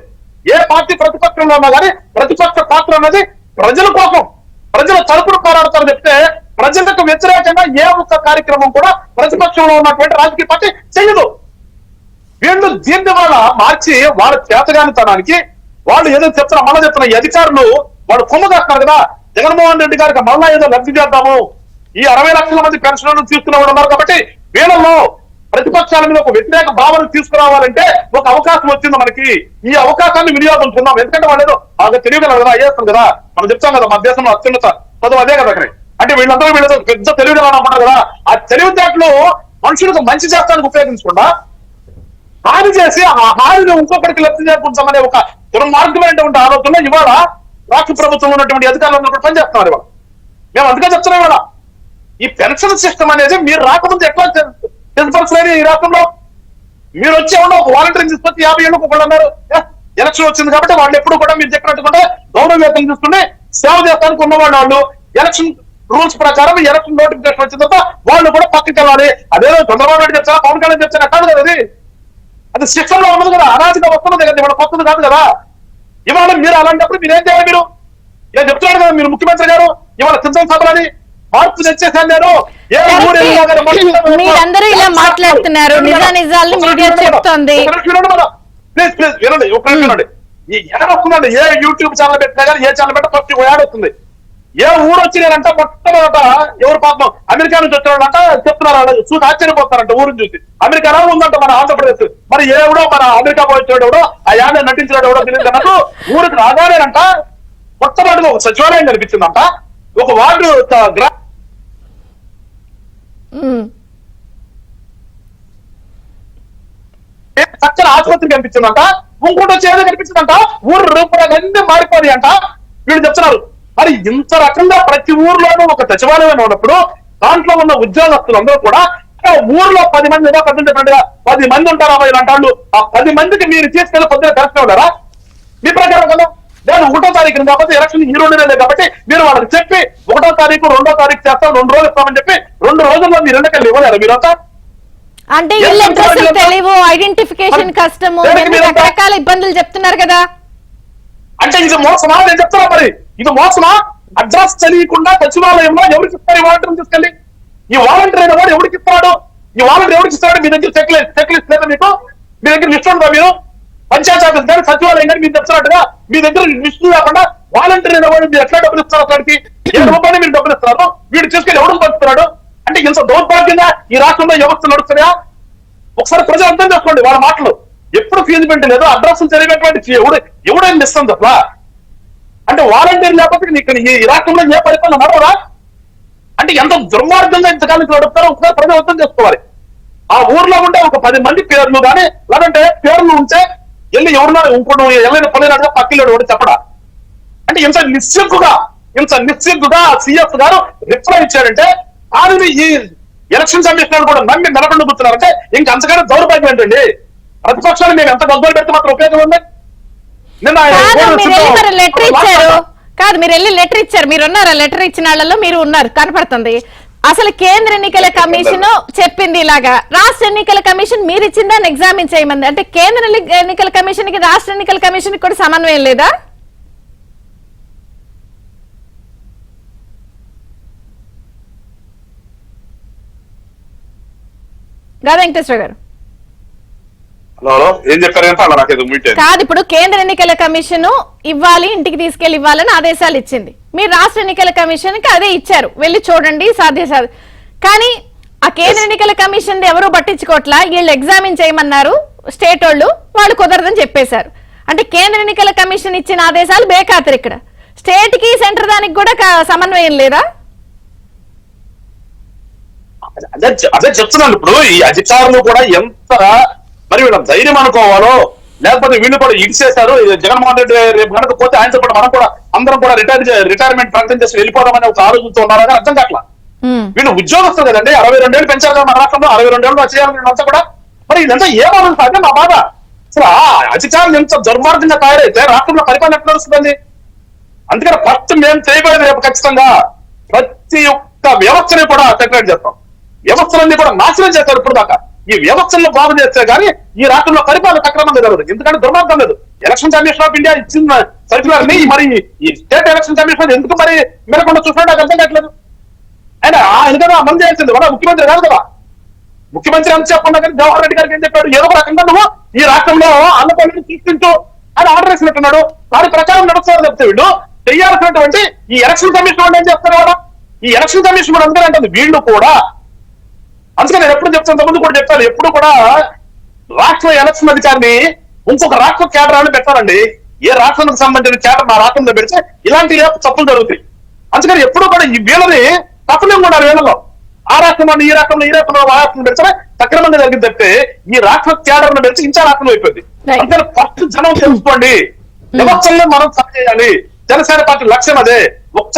ఏ పార్టీ ప్రతిపక్షంలో ఉన్నా కానీ ప్రతిపక్ష పాత్ర అన్నది ప్రజల కోసం, ప్రజల తరపున పోరాడతారు చెప్తే ప్రజలకు వ్యతిరేకంగా ఏ ఒక్క కార్యక్రమం కూడా ప్రతిపక్షంలో ఉన్నటువంటి రాజకీయ పార్టీ చెయ్యదు. వీళ్ళు దీన్ని వల్ల మార్చి వాళ్ళ చేతగానితనానికి వాళ్ళు ఏదో చెప్తున్నా ఈ అధికారులు వాళ్ళు కొమ్ముగాస్తున్నారు కదా. జగన్మోహన్ రెడ్డి గారికి మళ్ళా ఏదో లబ్ధి చేద్దాము, ఈ 60 లక్షల మంది పెన్షన్లను తీసుకున్నారు కాబట్టి వీళ్ళలో ప్రతిపక్షాల మీద ఒక వ్యతిరేక భావన తీసుకురావాలంటే ఒక అవకాశం వచ్చింది మనకి. ఈ అవకాశాన్ని వినియోగించుకుందాం. ఎందుకంటే వాళ్ళు బాగా తెలియగలరు కదా, అయ్యేస్తాం కదా. మనం చెప్తాం కదా మన దేశంలో అత్యున్నత చదువు అదే కదా అక్కడ. అంటే వీళ్ళందరూ పెద్ద తెలివిగలరు అనుకుంటారు కదా. ఆ తెలివితేటలు మనుషులకు మంచి చేస్తానికి ఉపయోగించకుండా హాని చేసి ఆ హానిని ఇంకొకరికి లబ్ధి చేకూర్చామనే ఒక దుర్మార్గమైనటువంటి ఆలోచనలో ఇవాళ రాష్ట్ర ప్రభుత్వంలో ఉన్నటువంటి అధికారులందరూ కూడా పనిచేస్తున్నారు. ఇవాళ మేము అందుకే చెప్తున్నాం, ఇవాళ ఈ పెన్షన్ సిస్టమ్ అనేది మీరు రాకముందు ఎట్లా తెలుపరచలేదు ఈ రాష్ట్రంలో. మీరు వచ్చే ఉన్న ఒక వాలంటీర్ తీసుకొచ్చి 50 ఏళ్ళకు ఒకళ్ళు అన్నారు ఎలక్షన్ వచ్చింది కాబట్టి వాళ్ళు ఎప్పుడు కూడా మీరు చెప్పినట్టుకుంటే గౌరవ వేతనం తీసుకుని సేవ చేస్తానికి ఉన్నవాళ్ళు వాళ్ళు ఎలక్షన్ రూల్స్ ప్రకారం ఎలక్షన్ నోటిఫికేషన్ వచ్చిన తర్వాత వాళ్ళు కూడా పక్కకి వెళ్ళాలి. అదేదో చంద్రబాబు నాయుడు చెప్తారా, పవన్ కళ్యాణ్ చెప్తారా కాదు కదా, అది శిక్షణలో ఉన్నది కదా, అరాజకం వస్తున్నది కదా, ఇవాళ కొత్తది కాదు కదా. ఇవాళ మీరు అలాంటప్పుడు మీరు ఏం చేయాలి? మీరు ఏం చెప్తున్నాడు కదా మీరు ముఖ్యమంత్రి గారు, ఇవాళ సిద్ధం సభలని మార్పు తెచ్చేసాను నేను. మీరందరూ ఇలా మాట్లాడుతున్నారు, నిజాలు మీడియా చెప్తోంది. ప్లీజ్ ప్లీజ్ వినండి, ఒక నిమిషం వినండి. ఈ యాడ్ వస్తుందండి, ఏ యూట్యూబ్ ఛానల్ పెట్టినా కానీ ఏ ఛానల్ పెట్టా ఫస్ట్ యాడ్ వస్తుంది. ఏ ఊరు వచ్చి నేనంట మొట్టమొదట ఎవరు పాపం అమెరికా నుంచి వచ్చాడంట చెప్తున్నారు, చూసి ఆశ్చర్యపోతారంట ఊరిని చూసి. అమెరికాలో ఉందంట మన ఆంధ్రప్రదేశ్, మరి ఎవడో మన అమెరికా పోయించాడు ఎవడో, ఆ యాడ్ నటించాడు ఎవడో తెలియదు అన్నట్టు ఊరికి రాగానేనంట మొట్టమొదటిగా ఒక సచివాలయం కనిపించిందంట, ఒక వార్డు చక్కని ఆసుపత్రి కనిపించిందంట, ఇంకోటి వచ్చి ఏదో కనిపించిందంట, ఊరు రూపాయలన్నీ మారిపోయి అంట. వీళ్ళు చెప్తున్నారు మరి ఇంత రకంగా ప్రతి ఊర్లోనూ ఒక సచివాలయం ఉన్నప్పుడు దాంట్లో ఉన్న ఉద్యోగస్తులందరూ కూడా ఊర్లో 10 మంది 10 మంది ఉంటారా అంటాళ్ళు. ఆ 10 మందికి మీరు తీసుకెళ్లి పొద్దున కలిసి ఉన్నారా? మీ ప్రకారం కదా, నేను 1వ తారీఖున కాబట్టి ఎలక్షన్ ఈ 2 నెలలే కాబట్టి మీరు వాళ్ళకి చెప్పి 1వ తారీఖు 2వ తారీఖు చేస్తాం, 2 రోజులు ఇస్తామని చెప్పి 2 రోజుల్లో మీరు ఎన్నికలు ఇవ్వలేరు మీరంతా. అంటే ఇళ్ళ అడ్రస్లు తెలియవు, ఐడెంటిఫికేషన్ కష్టము, రకరకాల ఇబ్బందులు చెప్తున్నారు కదా. అంటే ఇది మోసమా? నేను చెప్తున్నా, మరి ఇది మోసమా? అడ్రస్ తెలియకుండా సచివాలయంలో ఎవరికి ఇస్తారు ఈ వాలంటీర్ తీసుకెళ్ళి? ఈ వాలంటీర్ అయిన వాడు ఎవరికి ఇస్తాడు? ఈ వాలంటీర్ ఎవరికి ఇస్తాడు? మీ దగ్గర చెక్ లిస్ట్ లేదా మీకు? మీ దగ్గర లిస్ట్ ఉందా? మీరు పంచాయతీ ఆఫీస్ కానీ సచివాలయం కానీ మీరు చెప్తున్నట్టుగా మీ దగ్గర లిస్టు లేకుండా వాలంటీర్ అయిన వాడు మీరు ఎట్లా డబ్బులు ఇస్తారు? అక్కడికి రూపాయలు మీరు డబ్బులు ఇస్తున్నారు, వీడు తీసుకెళ్ళి ఎవరు పంపుతున్నాడు? అంటే ఇంత దౌర్భాగ్యంగా ఈ రాష్ట్రంలో వ్యవస్థ నడుస్తున్నాయా? ఒకసారి ప్రజలు అర్థం చేసుకోండి వాళ్ళ మాటలు. ఎప్పుడు ఫీజిబిలిటీ లేదు, అడ్రస్ తెలియనటువంటి ఎవడైనా ఇస్తుంది అసలు. అంటే వాలంటీర్ లేకపోతే ఇక్కడ ఈ రాష్ట్రంలో ఏ పరిపాలన నడవరా? అంటే ఎంత దుర్మార్గంగా ఇంతకాలం నడుపుతారో ఒకసారి ప్రజలు అర్థం చేసుకోవాలి. ఆ ఊర్లో ఉండే ఒక 10 మంది పేర్లు కానీ లేదంటే పేర్లు ఉంటే వెళ్ళి ఎవరున్నా ఇంకోటి ఎవరైనా పనినాడుగా పక్కిలో కూడా చెప్పడా? అంటే ఇంత నిస్సిగ్గుగా సిఎస్ గారు రిప్లై ఇచ్చారంటే ఆయన ఈ ఎలక్షన్ కమిషన్ కూడా నమ్మి నిలబడి కూర్చున్నారంటే ఇంక అంతకన్నా దౌర్భాగ్యం ఏంటండి? ప్రతిపక్షాలు మేము ఎంత గొప్పలు పెడితే మాత్రం ఉపయోగం ఉంది? లెటర్ ఇచ్చారు కాదు, మీరు వెళ్ళి లెటర్ ఇచ్చారు, మీరు ఉన్నారా? లెటర్ ఇచ్చిన వాళ్ళలో మీరు ఉన్నారు, కనపడుతుంది. అసలు కేంద్ర ఎన్నికల కమిషన్ చెప్పింది ఇలాగా, రాష్ట్ర ఎన్నికల కమిషన్ మీరు ఇచ్చిన దాన్ని ఎగ్జామిన్ చేయమంది. అంటే కేంద్ర ఎన్నికల కమిషన్ కి రాష్ట్ర ఎన్నికల కమిషన్ కూడా సమన్వయం లేదా? రా వెంకటేశ్వర గారు. ఏం చెప్పారంటే అలా నాకేదో కాదు, ఇప్పుడు కేంద్ర ఎన్నికల కమిషన్ ఇవ్వాలి, ఇంటికి తీసుకెళ్లి ఇవ్వాలని ఆదేశాలు ఇచ్చింది. మీరు రాష్ట్ర ఎన్నికల కమిషన్ కి అదే ఇచ్చారు, వెళ్ళి చూడండి సాధ్య. కానీ ఆ కేంద్ర ఎన్నికల కమిషన్ ఎవరు పట్టించుకోవట్లా, వీళ్ళు ఎగ్జామిన్ చేయమన్నారు స్టేట్ వాళ్ళు కుదరదని చెప్పేశారు. అంటే కేంద్ర ఎన్నికల కమిషన్ ఇచ్చిన ఆదేశాలు బేఖాతరు. ఇక్కడ స్టేట్ కి సెంటర్ దానికి కూడా సమన్వయం లేదా? అదే చెప్తున్నాను. ఇప్పుడు ఈ అధికారులు కూడా ఎంత మరి వీళ్ళ ధైర్యం అనుకోవాలో, లేకపోతే వీళ్ళు కూడా ఇడిసేశారు. జగన్మోహన్ రెడ్డి రేపు కనుక పోతే ఆయనతో కూడా మనం కూడా అందరం కూడా రిటైర్మెంట్ ప్రకటన చేసి వెళ్ళిపోదామని ఒక ఆలోచనతో ఉన్నారో కానీ అర్థం కావట్లా. వీళ్ళు ఉద్యోగస్తులు కదండి, 62 ఏళ్ళు పెంచారు కదా మన రాష్ట్రంలో, 62 ఏళ్ళు వచ్చేయాలి అంతా కూడా. మరి ఇదంతా ఏమవుతుంది అంటే నా బాధ. అసలు ఆ అధికారులు ఎంత దుర్మార్గంగా తయారైతే రాష్ట్రంలో పరిపాలన ఎట్లా వస్తుందండి? అందుకని ఫస్ట్ మేము చేయబోయేది రేపు ఖచ్చితంగా ప్రతి ఒక్క వ్యవస్థని కూడా సెక్రెట్ చేస్తాం, వ్యవస్థలన్నీ కూడా నాశనం చేస్తారు. ఇప్పుడు దాకా ఈ వ్యవస్థలను బాగు చేస్తే కానీ ఈ రాష్ట్రంలో పరిపాలన సక్రమంగా జరగదు. ఎందుకంటే దుర్మార్గం లేదు. ఎలక్షన్ కమిషన్ ఆఫ్ ఇండియా ఇచ్చిన సర్క్యులర్ ని మరి ఈ స్టేట్ ఎలక్షన్ కమిషన్ ఎందుకు మరి మెరకుండా చూసినా నాకు అర్థం కావట్లేదు. ఆయన కదా అమలు చేయాల్సింది, వాళ్ళ ముఖ్యమంత్రి కాదు కదా. ముఖ్యమంత్రి అని చెప్పకుండా కానీ జవహర్ రెడ్డి గారికి ఏం చెప్పాడు, ఏదో ఒక రకంగా నువ్వు ఈ రాష్ట్రంలో అన్నపల్లిని తీసుకుంటూ ఆయన ఆర్డర్ వేసినట్టున్నాడు. దాని ప్రకారం నడుస్తారు చెప్తే వీళ్ళు చేయాల్సినటువంటి ఈ ఎలక్షన్ కమిషన్ వాళ్ళు ఏం చేస్తారు కదా. ఈ ఎలక్షన్ కమిషన్ కూడా అందుకని అంటుంది వీళ్ళు కూడా. అందుకని నేను ఎప్పుడు చెప్తాను, ముందు కూడా చెప్తాను, ఎప్పుడు కూడా రాష్ట్ర ఎలక్షన్ అధికారిని ఇంకొక రాష్ట్ర కేడర్ అని పెట్టాలండి. ఏ రాష్ట్రానికి సంబంధించిన కేడర్ మా రాష్ట్రంలో పెడితే ఇలాంటి తప్పులు జరుగుతాయి. అందుకని ఎప్పుడు కూడా ఈ వీళ్ళని తప్పులేం కూడా వీళ్ళలో ఆ రాష్ట్రంలో ఈ రాష్ట్రంలో ఆ రాష్ట్రంలో పెడితే సక్రమంగా జరిగింది తప్పితే ఈ రాష్ట్ర కేడర్ పెడితే ఇంకా రాష్ట్రం అయిపోయింది. అందుకని ఫస్ట్ జనం తెలుసుకోండి, వ్యవస్థల్లో మనం సరి చేయాలి. జనసేన పార్టీ లక్ష్యం అదే. ఒక్క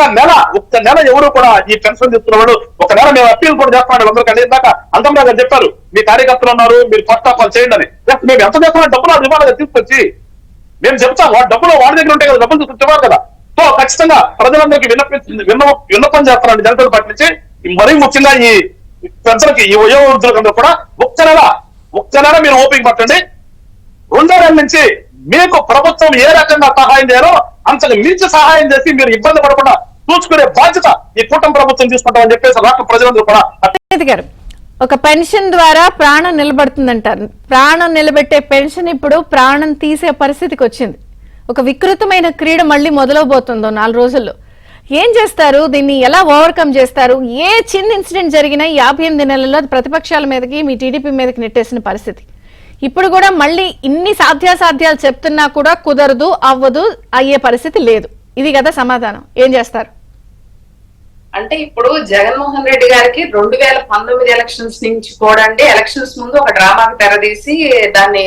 నెల ఎవరు కూడా ఈ పెన్షన్ తీసుకున్నవాడు ఒక నెల మేము అప్పీల్ కూడా చేస్తున్నాడు అందరికంటే. ఇందాక అంతంరా గారు చెప్పారు, మీ కార్యకర్తలు ఉన్నారు, మీరు ఫస్ట్ ఆఫ్ ఆల్ చేయండి అని. మేము ఎంత చేస్తున్నా డబ్బులు ఇవ్వాలి తీసుకొచ్చి మేము చెప్తాం. డబ్బులు వాడి దగ్గర ఉంటాయి కదా, డబ్బులు ఇవ్వాలి కదా. సో ఖచ్చితంగా ప్రజలందరికీ విన్నపం చేస్తారండి జనతా పార్టీ నుంచి. మరీ ముఖ్యంగా ఈ పెద్దలకి ఈ వయోవృద్ధులందరూ కూడా ఒక్క నెల మీరు ఓపిక పట్టండి. 2 నెలల నుంచి మీకు ప్రభుత్వం ఏ రకంగా సహాయం చేయాలో అంతకు మించి సహాయం చేసి మీరు ఇబ్బంది పడకుండా చూసుకునే బాధ్యత ఈ కూటమి ప్రభుత్వం తీసుకుంటామని చెప్పేసి రాష్ట్ర ప్రజలందరూ కూడా. గారు, ఒక పెన్షన్ ద్వారా ప్రాణం నిలబడుతుందంటారు. ప్రాణం నిలబెట్టే పెన్షన్ ఇప్పుడు ప్రాణం తీసే పరిస్థితికి వచ్చింది. ఒక వికృతమైన క్రీడ మళ్ళీ మొదలవబోతుందో 4 రోజుల్లో. ఏం చేస్తారు? దీన్ని ఎలా ఓవర్కమ్ చేస్తారు? ఏ చిన్న ఇన్సిడెంట్ జరిగినా 58 నెలల్లో ప్రతిపక్షాల మీదకి, మీ టీడీపీ మీదకి నెట్టేసిన పరిస్థితి. ఇప్పుడు కూడా మళ్ళీ ఇన్ని సాధ్యాసాధ్యాలు చెప్తున్నా కూడా కుదరదు, అవ్వదు, అయ్యే పరిస్థితి లేదు. ఇది కదా సమాధానం. ఏం చేస్తారు? అంటే ఇప్పుడు జగన్మోహన్ రెడ్డి గారికి 2019 ఎలక్షన్స్ నుంచి కూడా అంటే ఎలక్షన్స్ ముందు ఒక డ్రామాకి తెరదీసి దాన్ని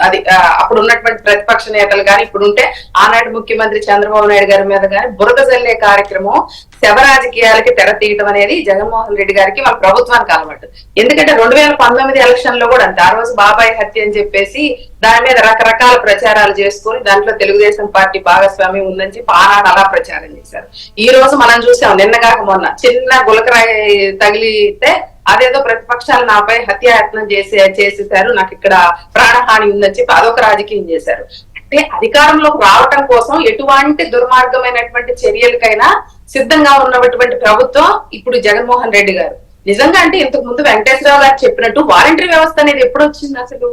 అది అప్పుడు ఉన్నటువంటి ప్రతిపక్ష నేతలు కానీ ఇప్పుడు ఉంటే ఆనాటి ముఖ్యమంత్రి చంద్రబాబు నాయుడు గారి మీద కానీ బురద జల్లే కార్యక్రమం, శవ రాజకీయాలకి తెర తీయటం అనేది జగన్మోహన్ రెడ్డి గారికి వాళ్ళ ప్రభుత్వానికి అలవాటు. ఎందుకంటే 2019 ఎలక్షన్ లో కూడా అంతే. ఆ రోజు బాబాయ్ హత్య అని చెప్పేసి దాని మీద రకరకాల ప్రచారాలు చేసుకుని దాంట్లో తెలుగుదేశం పార్టీ భాగస్వామ్యం ఉందని చెప్పి ఆనాడు అలా ప్రచారం చేశారు. ఈ రోజు మనం చూసాం, నిన్నగాక మొన్న చిన్న గులకరాయి తగిలితే అదేదో ప్రతిపక్షాలు నాపై హత్యాయత్నం చేసేసారు, నాకు ఇక్కడ ప్రాణహాని ఉందని చెప్పి అదొక రాజకీయం చేశారు. అంటే అధికారంలోకి రావటం కోసం ఎటువంటి దుర్మార్గమైనటువంటి చర్యలకైనా సిద్ధంగా ఉన్నటువంటి ప్రభుత్వం ఇప్పుడు జగన్మోహన్ రెడ్డి గారు. నిజంగా అంటే ఇంతకు ముందు వెంకటేశ్వరరావు గారు చెప్పినట్టు వాలంటరీ వ్యవస్థ అనేది ఎప్పుడు వచ్చింది? అసలు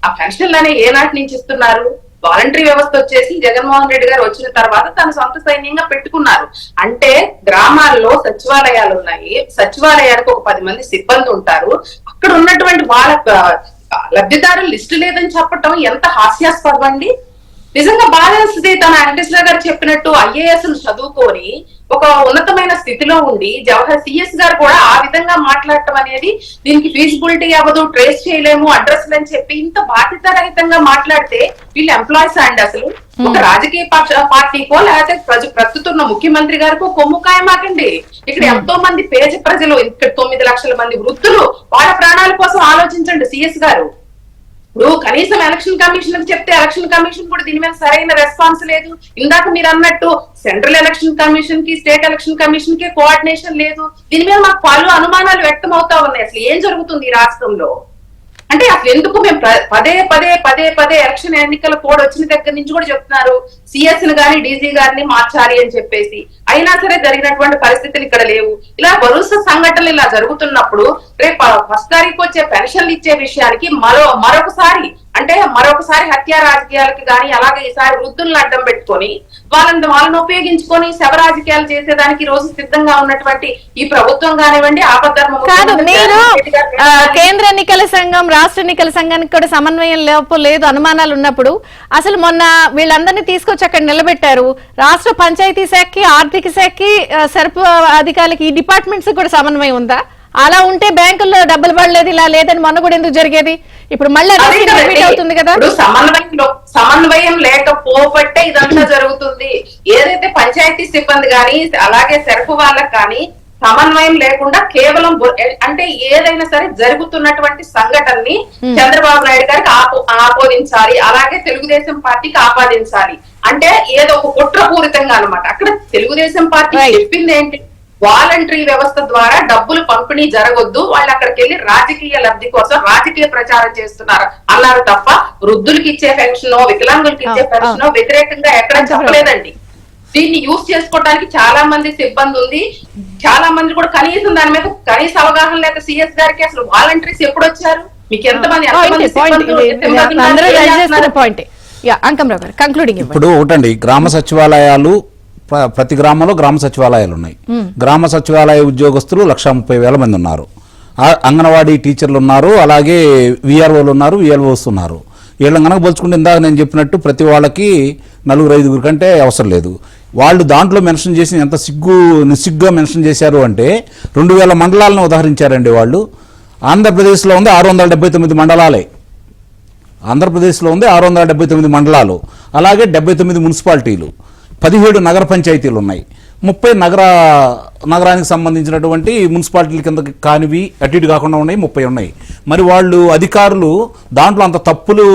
ఆ పెన్షన్లు అనేవి ఏనాటి నుంచి ఇస్తున్నారు? వాలంటరీ వ్యవస్థ వచ్చేసి జగన్మోహన్ రెడ్డి గారు వచ్చిన తర్వాత తన సొంత సైన్యంగా పెట్టుకున్నారు. అంటే గ్రామాల్లో సచివాలయాలు ఉన్నాయి, సచివాలయానికి ఒక 10 మంది సిబ్బంది ఉంటారు. అక్కడ ఉన్నటువంటి వాళ్ళ లబ్ధిదారుల లిస్టు లేదని చెప్పటం ఎంత హాస్యాస్పదం అండి. నిజంగా బాధేస్తుంది. తన వెంకటేశ్వర గారు చెప్పినట్టు ఐఏఎస్ చదువుకొని ఒక ఉన్నతమైన స్థితిలో ఉండి జవహర్ సిఎస్ గారు కూడా ఆ విధంగా మాట్లాడటం అనేది దీనికి ఫీజిబిలిటీ అవ్వదు, ట్రేస్ చేయలేము అడ్రస్లు అని చెప్పి ఇంత బాధ్యతారహితంగా మాట్లాడితే వీళ్ళు ఎంప్లాయీస్ అండి? అసలు ఒక రాజకీయ పార్టీకో లేకపోతే ప్రస్తుతున్న ముఖ్యమంత్రి గారికో కొమ్ము కాయమాకండి. ఇక్కడ ఎంతో మంది పేద ప్రజలు, ఇక్కడ 9 లక్షల మంది వృద్ధులు, వాళ్ళ ప్రాణాల కోసం ఆలోచించండి సిఎస్ గారు. ఇప్పుడు కనీసం ఎలక్షన్ కమిషన్ చెప్తే ఎలక్షన్ కమిషన్ కూడా దీని మీద సరైన రెస్పాన్స్ లేదు. ఇందాక మీరు అన్నట్టు సెంట్రల్ ఎలక్షన్ కమిషన్ కి, స్టేట్ ఎలక్షన్ కమిషన్ కి కోఆర్డినేషన్ లేదు. దీని మీద మాకు పలు అనుమానాలు వ్యక్తం అవుతా ఉన్నాయి. అసలు ఏం జరుగుతుంది ఈ రాష్ట్రంలో? అంటే అసలు ఎందుకు మేము పదే ఎలక్షన్ ఎన్నికల కోడ్ వచ్చిన దగ్గర నుంచి కూడా చెప్తున్నారు సిఎస్ ని గాని డీజీ గారిని మార్చాలి అని చెప్పేసి, అయినా సరే జరిగినటువంటి పరిస్థితులు ఇక్కడ లేవు. ఇలా వరుస సంఘటనలు ఇలా జరుగుతున్నప్పుడు రేపు 1 తారీఖు వచ్చే పెన్షన్లు ఇచ్చే విషయానికి మరొకసారి హత్యా రాజకీయాలకి గాని, అలాగే ఈసారి వృద్ధులను అడ్డం పెట్టుకొని వాళ్ళని ఉపయోగించుకొని శవ రాజకీయాలు చేసేదానికి ఈ రోజు సిద్ధంగా ఉన్నటువంటి ఈ ప్రభుత్వం కానివ్వండి, ఆపద్ధర్మ కాదు. మీరు కేంద్ర ఎన్నికల సంఘం, రాష్ట్ర ఎన్నికల సంఘానికి కూడా సమన్వయం లేదు, అనుమానాలు ఉన్నప్పుడు అసలు మొన్న వీళ్ళందరినీ తీసుకొచ్చి అక్కడ నిలబెట్టారు. రాష్ట్ర పంచాయతీ శాఖకి, ఆర్థిక శాఖకి, సరఫరా అధికారులకి, ఈ డిపార్ట్మెంట్స్ కూడా సమన్వయం ఉందా? అలా ఉంటే బ్యాంకుల్లో డబ్బులు పడలేదు, ఇలా లేదని మొన్న కూడా ఎందుకు జరిగేది? ఇప్పుడు మళ్ళీ అవుతుంది కదా. సమన్వయం లేకపోబట్టే ఇదంతా జరుగుతుంది. ఏదైతే పంచాయతీ సిబ్బంది గాని, అలాగే సెరపు వాళ్ళకి కానీ సమన్వయం లేకుండా కేవలం అంటే ఏదైనా సరే జరుగుతున్నటువంటి సంఘటనని చంద్రబాబు నాయుడు గారికి ఆపాదించాలి, అలాగే తెలుగుదేశం పార్టీకి ఆపాదించాలి. అంటే ఏదో ఒక కుట్రపూరితంగా అన్నమాట. అక్కడ తెలుగుదేశం పార్టీ చెప్పింది ఏంటి? వాలంటరీ వ్యవస్థ ద్వారా డబ్బులు పంపిణీ జరగొద్దు, వాళ్ళు అక్కడికి వెళ్లి రాజకీయ లబ్ధి కోసం రాజకీయ ప్రచారం చేస్తున్నారు అన్నారు తప్ప వృద్ధులకి ఇచ్చే పెన్షన్, వికలాంగులకి ఇచ్చే పెన్షన్ వ్యతిరేకంగా ఎక్కడ చెప్పలేదండి. దీన్ని యూజ్ చేసుకోవడానికి చాలా మంది సిబ్బంది ఉంది, చాలా మంది కూడా కనీసం దాని మీద కనీస అవగాహన లేక సిఎస్ గారికి అసలు వాలంటీర్స్ ఎప్పుడు వచ్చారు? మీకు ఎంతమంది ఇప్పుడు ఒకటండి, గ్రామ సచివాలయాలు ప్రతి గ్రామంలో గ్రామ సచివాలయాలు ఉన్నాయి. గ్రామ సచివాలయ ఉద్యోగస్తులు 130,000 మంది ఉన్నారు. అంగన్వాడీ టీచర్లు ఉన్నారు, అలాగే విఆర్ఓలు ఉన్నారు, విఎల్ఓస్ ఉన్నారు. వీళ్ళని కనుక పోల్చుకుంటే ఇందాక నేను చెప్పినట్టు ప్రతి వాళ్ళకి 4-5 కంటే అవసరం లేదు. వాళ్ళు దాంట్లో మెన్షన్ చేసి ఎంత నిస్సిగ్గుగా మెన్షన్ చేశారు అంటే 2000 మండలాలను ఉదాహరించారండి. వాళ్ళు ఆంధ్రప్రదేశ్లో ఉంది 679 మండలాలే. ఆంధ్రప్రదేశ్లో ఉంది 679 మండలాలు, అలాగే 79 మున్సిపాలిటీలు, 17 నగర పంచాయతీలు ఉన్నాయి, 30 నగర నగరానికి సంబంధించినటువంటి మున్సిపాలిటీల కింద కానివి అటు ఇటు కాకుండా ఉన్నాయి 30 ఉన్నాయి. మరి వాళ్ళు అధికారులు దాంట్లో అంత తప్పులు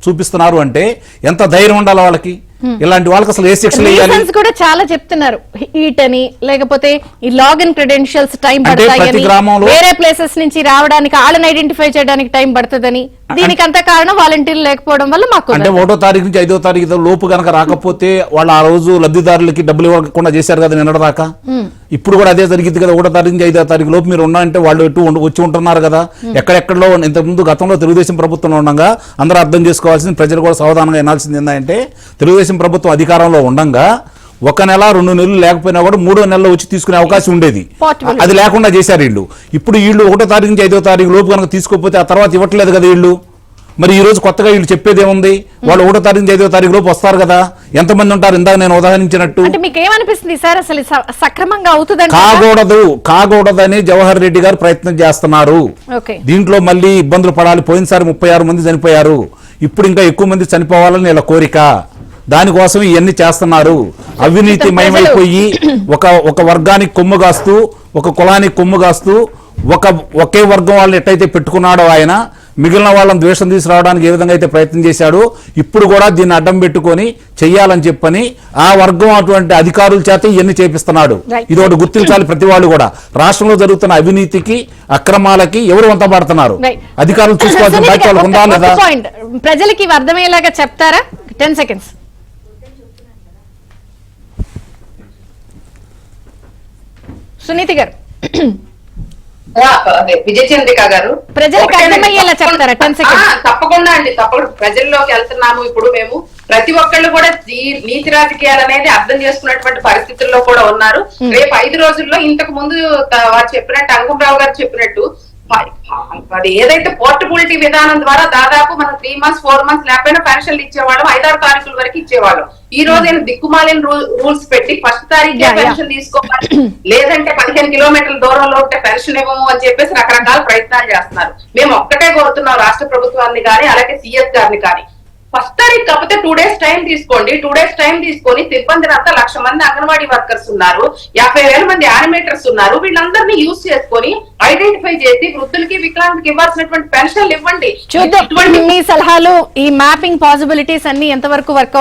చూపిస్తున్నారు అంటే ఎంత ధైర్యం ఉండాలి వాళ్ళకి? ఇలాంటి వాళ్ళకి అసలు ఏ శిక్షలు వేయాలి? రీజన్స్ కూడా చాలా చెప్తున్నారు, హీట్ అని, లేకపోతే ఈ లాగిన్ క్రెడెన్షియల్స్ టైం అంటే ప్రతి పడతాయని, గ్రామంలో వేరే ప్లేసెస్ నుంచి రావడానికి వాళ్ళని ఐడెంటిఫై చేయడానికి టైం పడుతుందని, దీనికి అంత కారణం వాలంటీర్లు లేకపోవడం వల్ల మాకు అంటే 1వ తారీఖు నుంచి 5వ తారీఖు లోపు గనక రాకపోతే వాళ్ళు ఆ రోజు లబ్ధిదారులకి డబ్బులు ఇవ్వకుండా చేశారు కదా నిన్నటిదాకా. ఇప్పుడు కూడా అదే జరిగింది కదా, 1వ తారీఖు నుంచి 5వ తారీఖు లోపు మీరు ఉన్నారంటే వాళ్ళు ఎటు వచ్చి ఉంటున్నారు కదా. ఎక్కడెక్కడో ఇంతకుముందు గతంలో తెలుగుదేశం ప్రభుత్వంలో ఉండగా అందరూ అర్థం చేసుకోవాల్సింది, ప్రజలు కూడా సావధానంగా వినాల్సింది ఏంటంటే, తెలుగుదేశం ప్రభుత్వం అధికారంలో ఉండగా 1 నెల 2 నెలలు లేకపోయినా కూడా 3వ నెలలో వచ్చి తీసుకునే అవకాశం ఉండేది. అది లేకుండా చేశారు వీళ్ళు. ఇప్పుడు వీళ్ళు 1వ తారీఖు నుంచి 5వ తారీఖు లోపు కనుక తీసుకోకపోతే ఆ తర్వాత ఇవ్వట్లేదు కదా వీళ్ళు. మరి ఈ రోజు కొత్తగా వీళ్ళు చెప్పేది ఏముంది? వాళ్ళు 1వ తారీఖు నుంచి 5వ తారీఖు లోపు వస్తారు కదా. ఎంతమంది ఉంటారు? ఇందాక నేను ఉదాహరించినట్టు. అంటే మీకు ఏమనిపిస్తుంది సార్, అసలు సక్రమంగా అవుతుందంటే? కాకూడదని జవహర్ రెడ్డి గారు ప్రయత్నం చేస్తున్నారు. దీంట్లో మళ్ళీ ఇబ్బందులు పడాలి. పోయినసారి 36 మంది చనిపోయారు, ఇప్పుడు ఇంకా ఎక్కువ మంది చనిపోవాలని వీళ్ళ కోరిక. దానికోసం ఇవన్నీ చేస్తున్నారు. అవినీతి మయమైపోయి ఒక వర్గానికి కొమ్ము కాస్తూ, ఒక కులానికి కొమ్ము కాస్తూ, ఒకే వర్గం వాళ్ళని ఎట్టయితే పెట్టుకున్నాడో ఆయన, మిగిలిన వాళ్ళని ద్వేషం తీసుకురావడానికి ఏ విధంగా అయితే ప్రయత్నం చేశాడో, ఇప్పుడు కూడా దీన్ని అడ్డం పెట్టుకొని చెయ్యాలని చెప్పని ఆ వర్గం అటువంటి అధికారుల చేత ఇవన్నీ చేపిస్తున్నాడు. ఇది ఒకటి గుర్తించాలి ప్రతి వాళ్ళు కూడా. రాష్ట్రంలో జరుగుతున్న అవినీతికి, అక్రమాలకి ఎవరు వంత పడుతున్నారు? అధికారులు చూసుకోవాల్సిన బాధ్యత ఉందా లేదా? ప్రజలకి అర్థమయ్యేలాగా చెప్తారా? 10 seconds. సునీతి గారు, విజయ చంద్రిక గారు, ప్రజలకు అర్థమయ్యేలా చెప్తారా? 10 seconds. తప్పకుండా అండి, తప్పకుండా. ప్రజల్లోకి వెళ్తున్నాము ఇప్పుడు మేము. ప్రతి ఒక్కళ్ళు కూడా నీతి రాజకీయాలు అనేది అర్థం చేసుకున్నటువంటి పరిస్థితుల్లో కూడా ఉన్నారు. రేపు 5 రోజుల్లో ఇంతకు ముందు వారు చెప్పినట్టు, అంకుమరావు గారు చెప్పినట్టు, అది ఏదైతే పోర్టబిలిటీ విధానం ద్వారా దాదాపు మనం 3 months 4 months లేకపోయినా పెన్షన్లు ఇచ్చేవాళ్ళం, 5-6 తారీఖుల వరకు ఇచ్చేవాళ్ళం. ఈ రోజు దిక్కుమాలిన రూల్స్ పెట్టి 1st తారీఖే పెన్షన్ తీసుకోవాలి, లేదంటే 15 కిలోమీటర్ల దూరంలో ఉంటే పెన్షన్ ఇవ్వము అని చెప్పేసి రకరకాల ప్రయత్నాలు చేస్తున్నారు. మేము ఒక్కటే కోరుతున్నాం రాష్ట్ర ప్రభుత్వాన్ని కానీ, అలాగే సీఎస్ గారిని కానీ, 1st తారీఖు కాకపోతే 2 days టైం తీసుకోండి. 2 days టైం తీసుకొని తిరుపతిని అంతా 1,00,000 మంది అంగన్వాడీ వర్కర్స్ ఉన్నారు, 50,000 మంది యానిమేటర్స్ ఉన్నారు. వీళ్ళందరినీ యూజ్ చేసుకొని ఐడెంటిఫై చేసి వృద్ధులకి, వికలాంగులకి ఇవ్వాల్సినటువంటి పెన్షన్లు ఇవ్వండి. చూద్దాం మీ సలహాలు, ఈ మ్యాపింగ్ పాసిబిలిటీస్ అన్ని ఎంతవరకు వర్కౌట్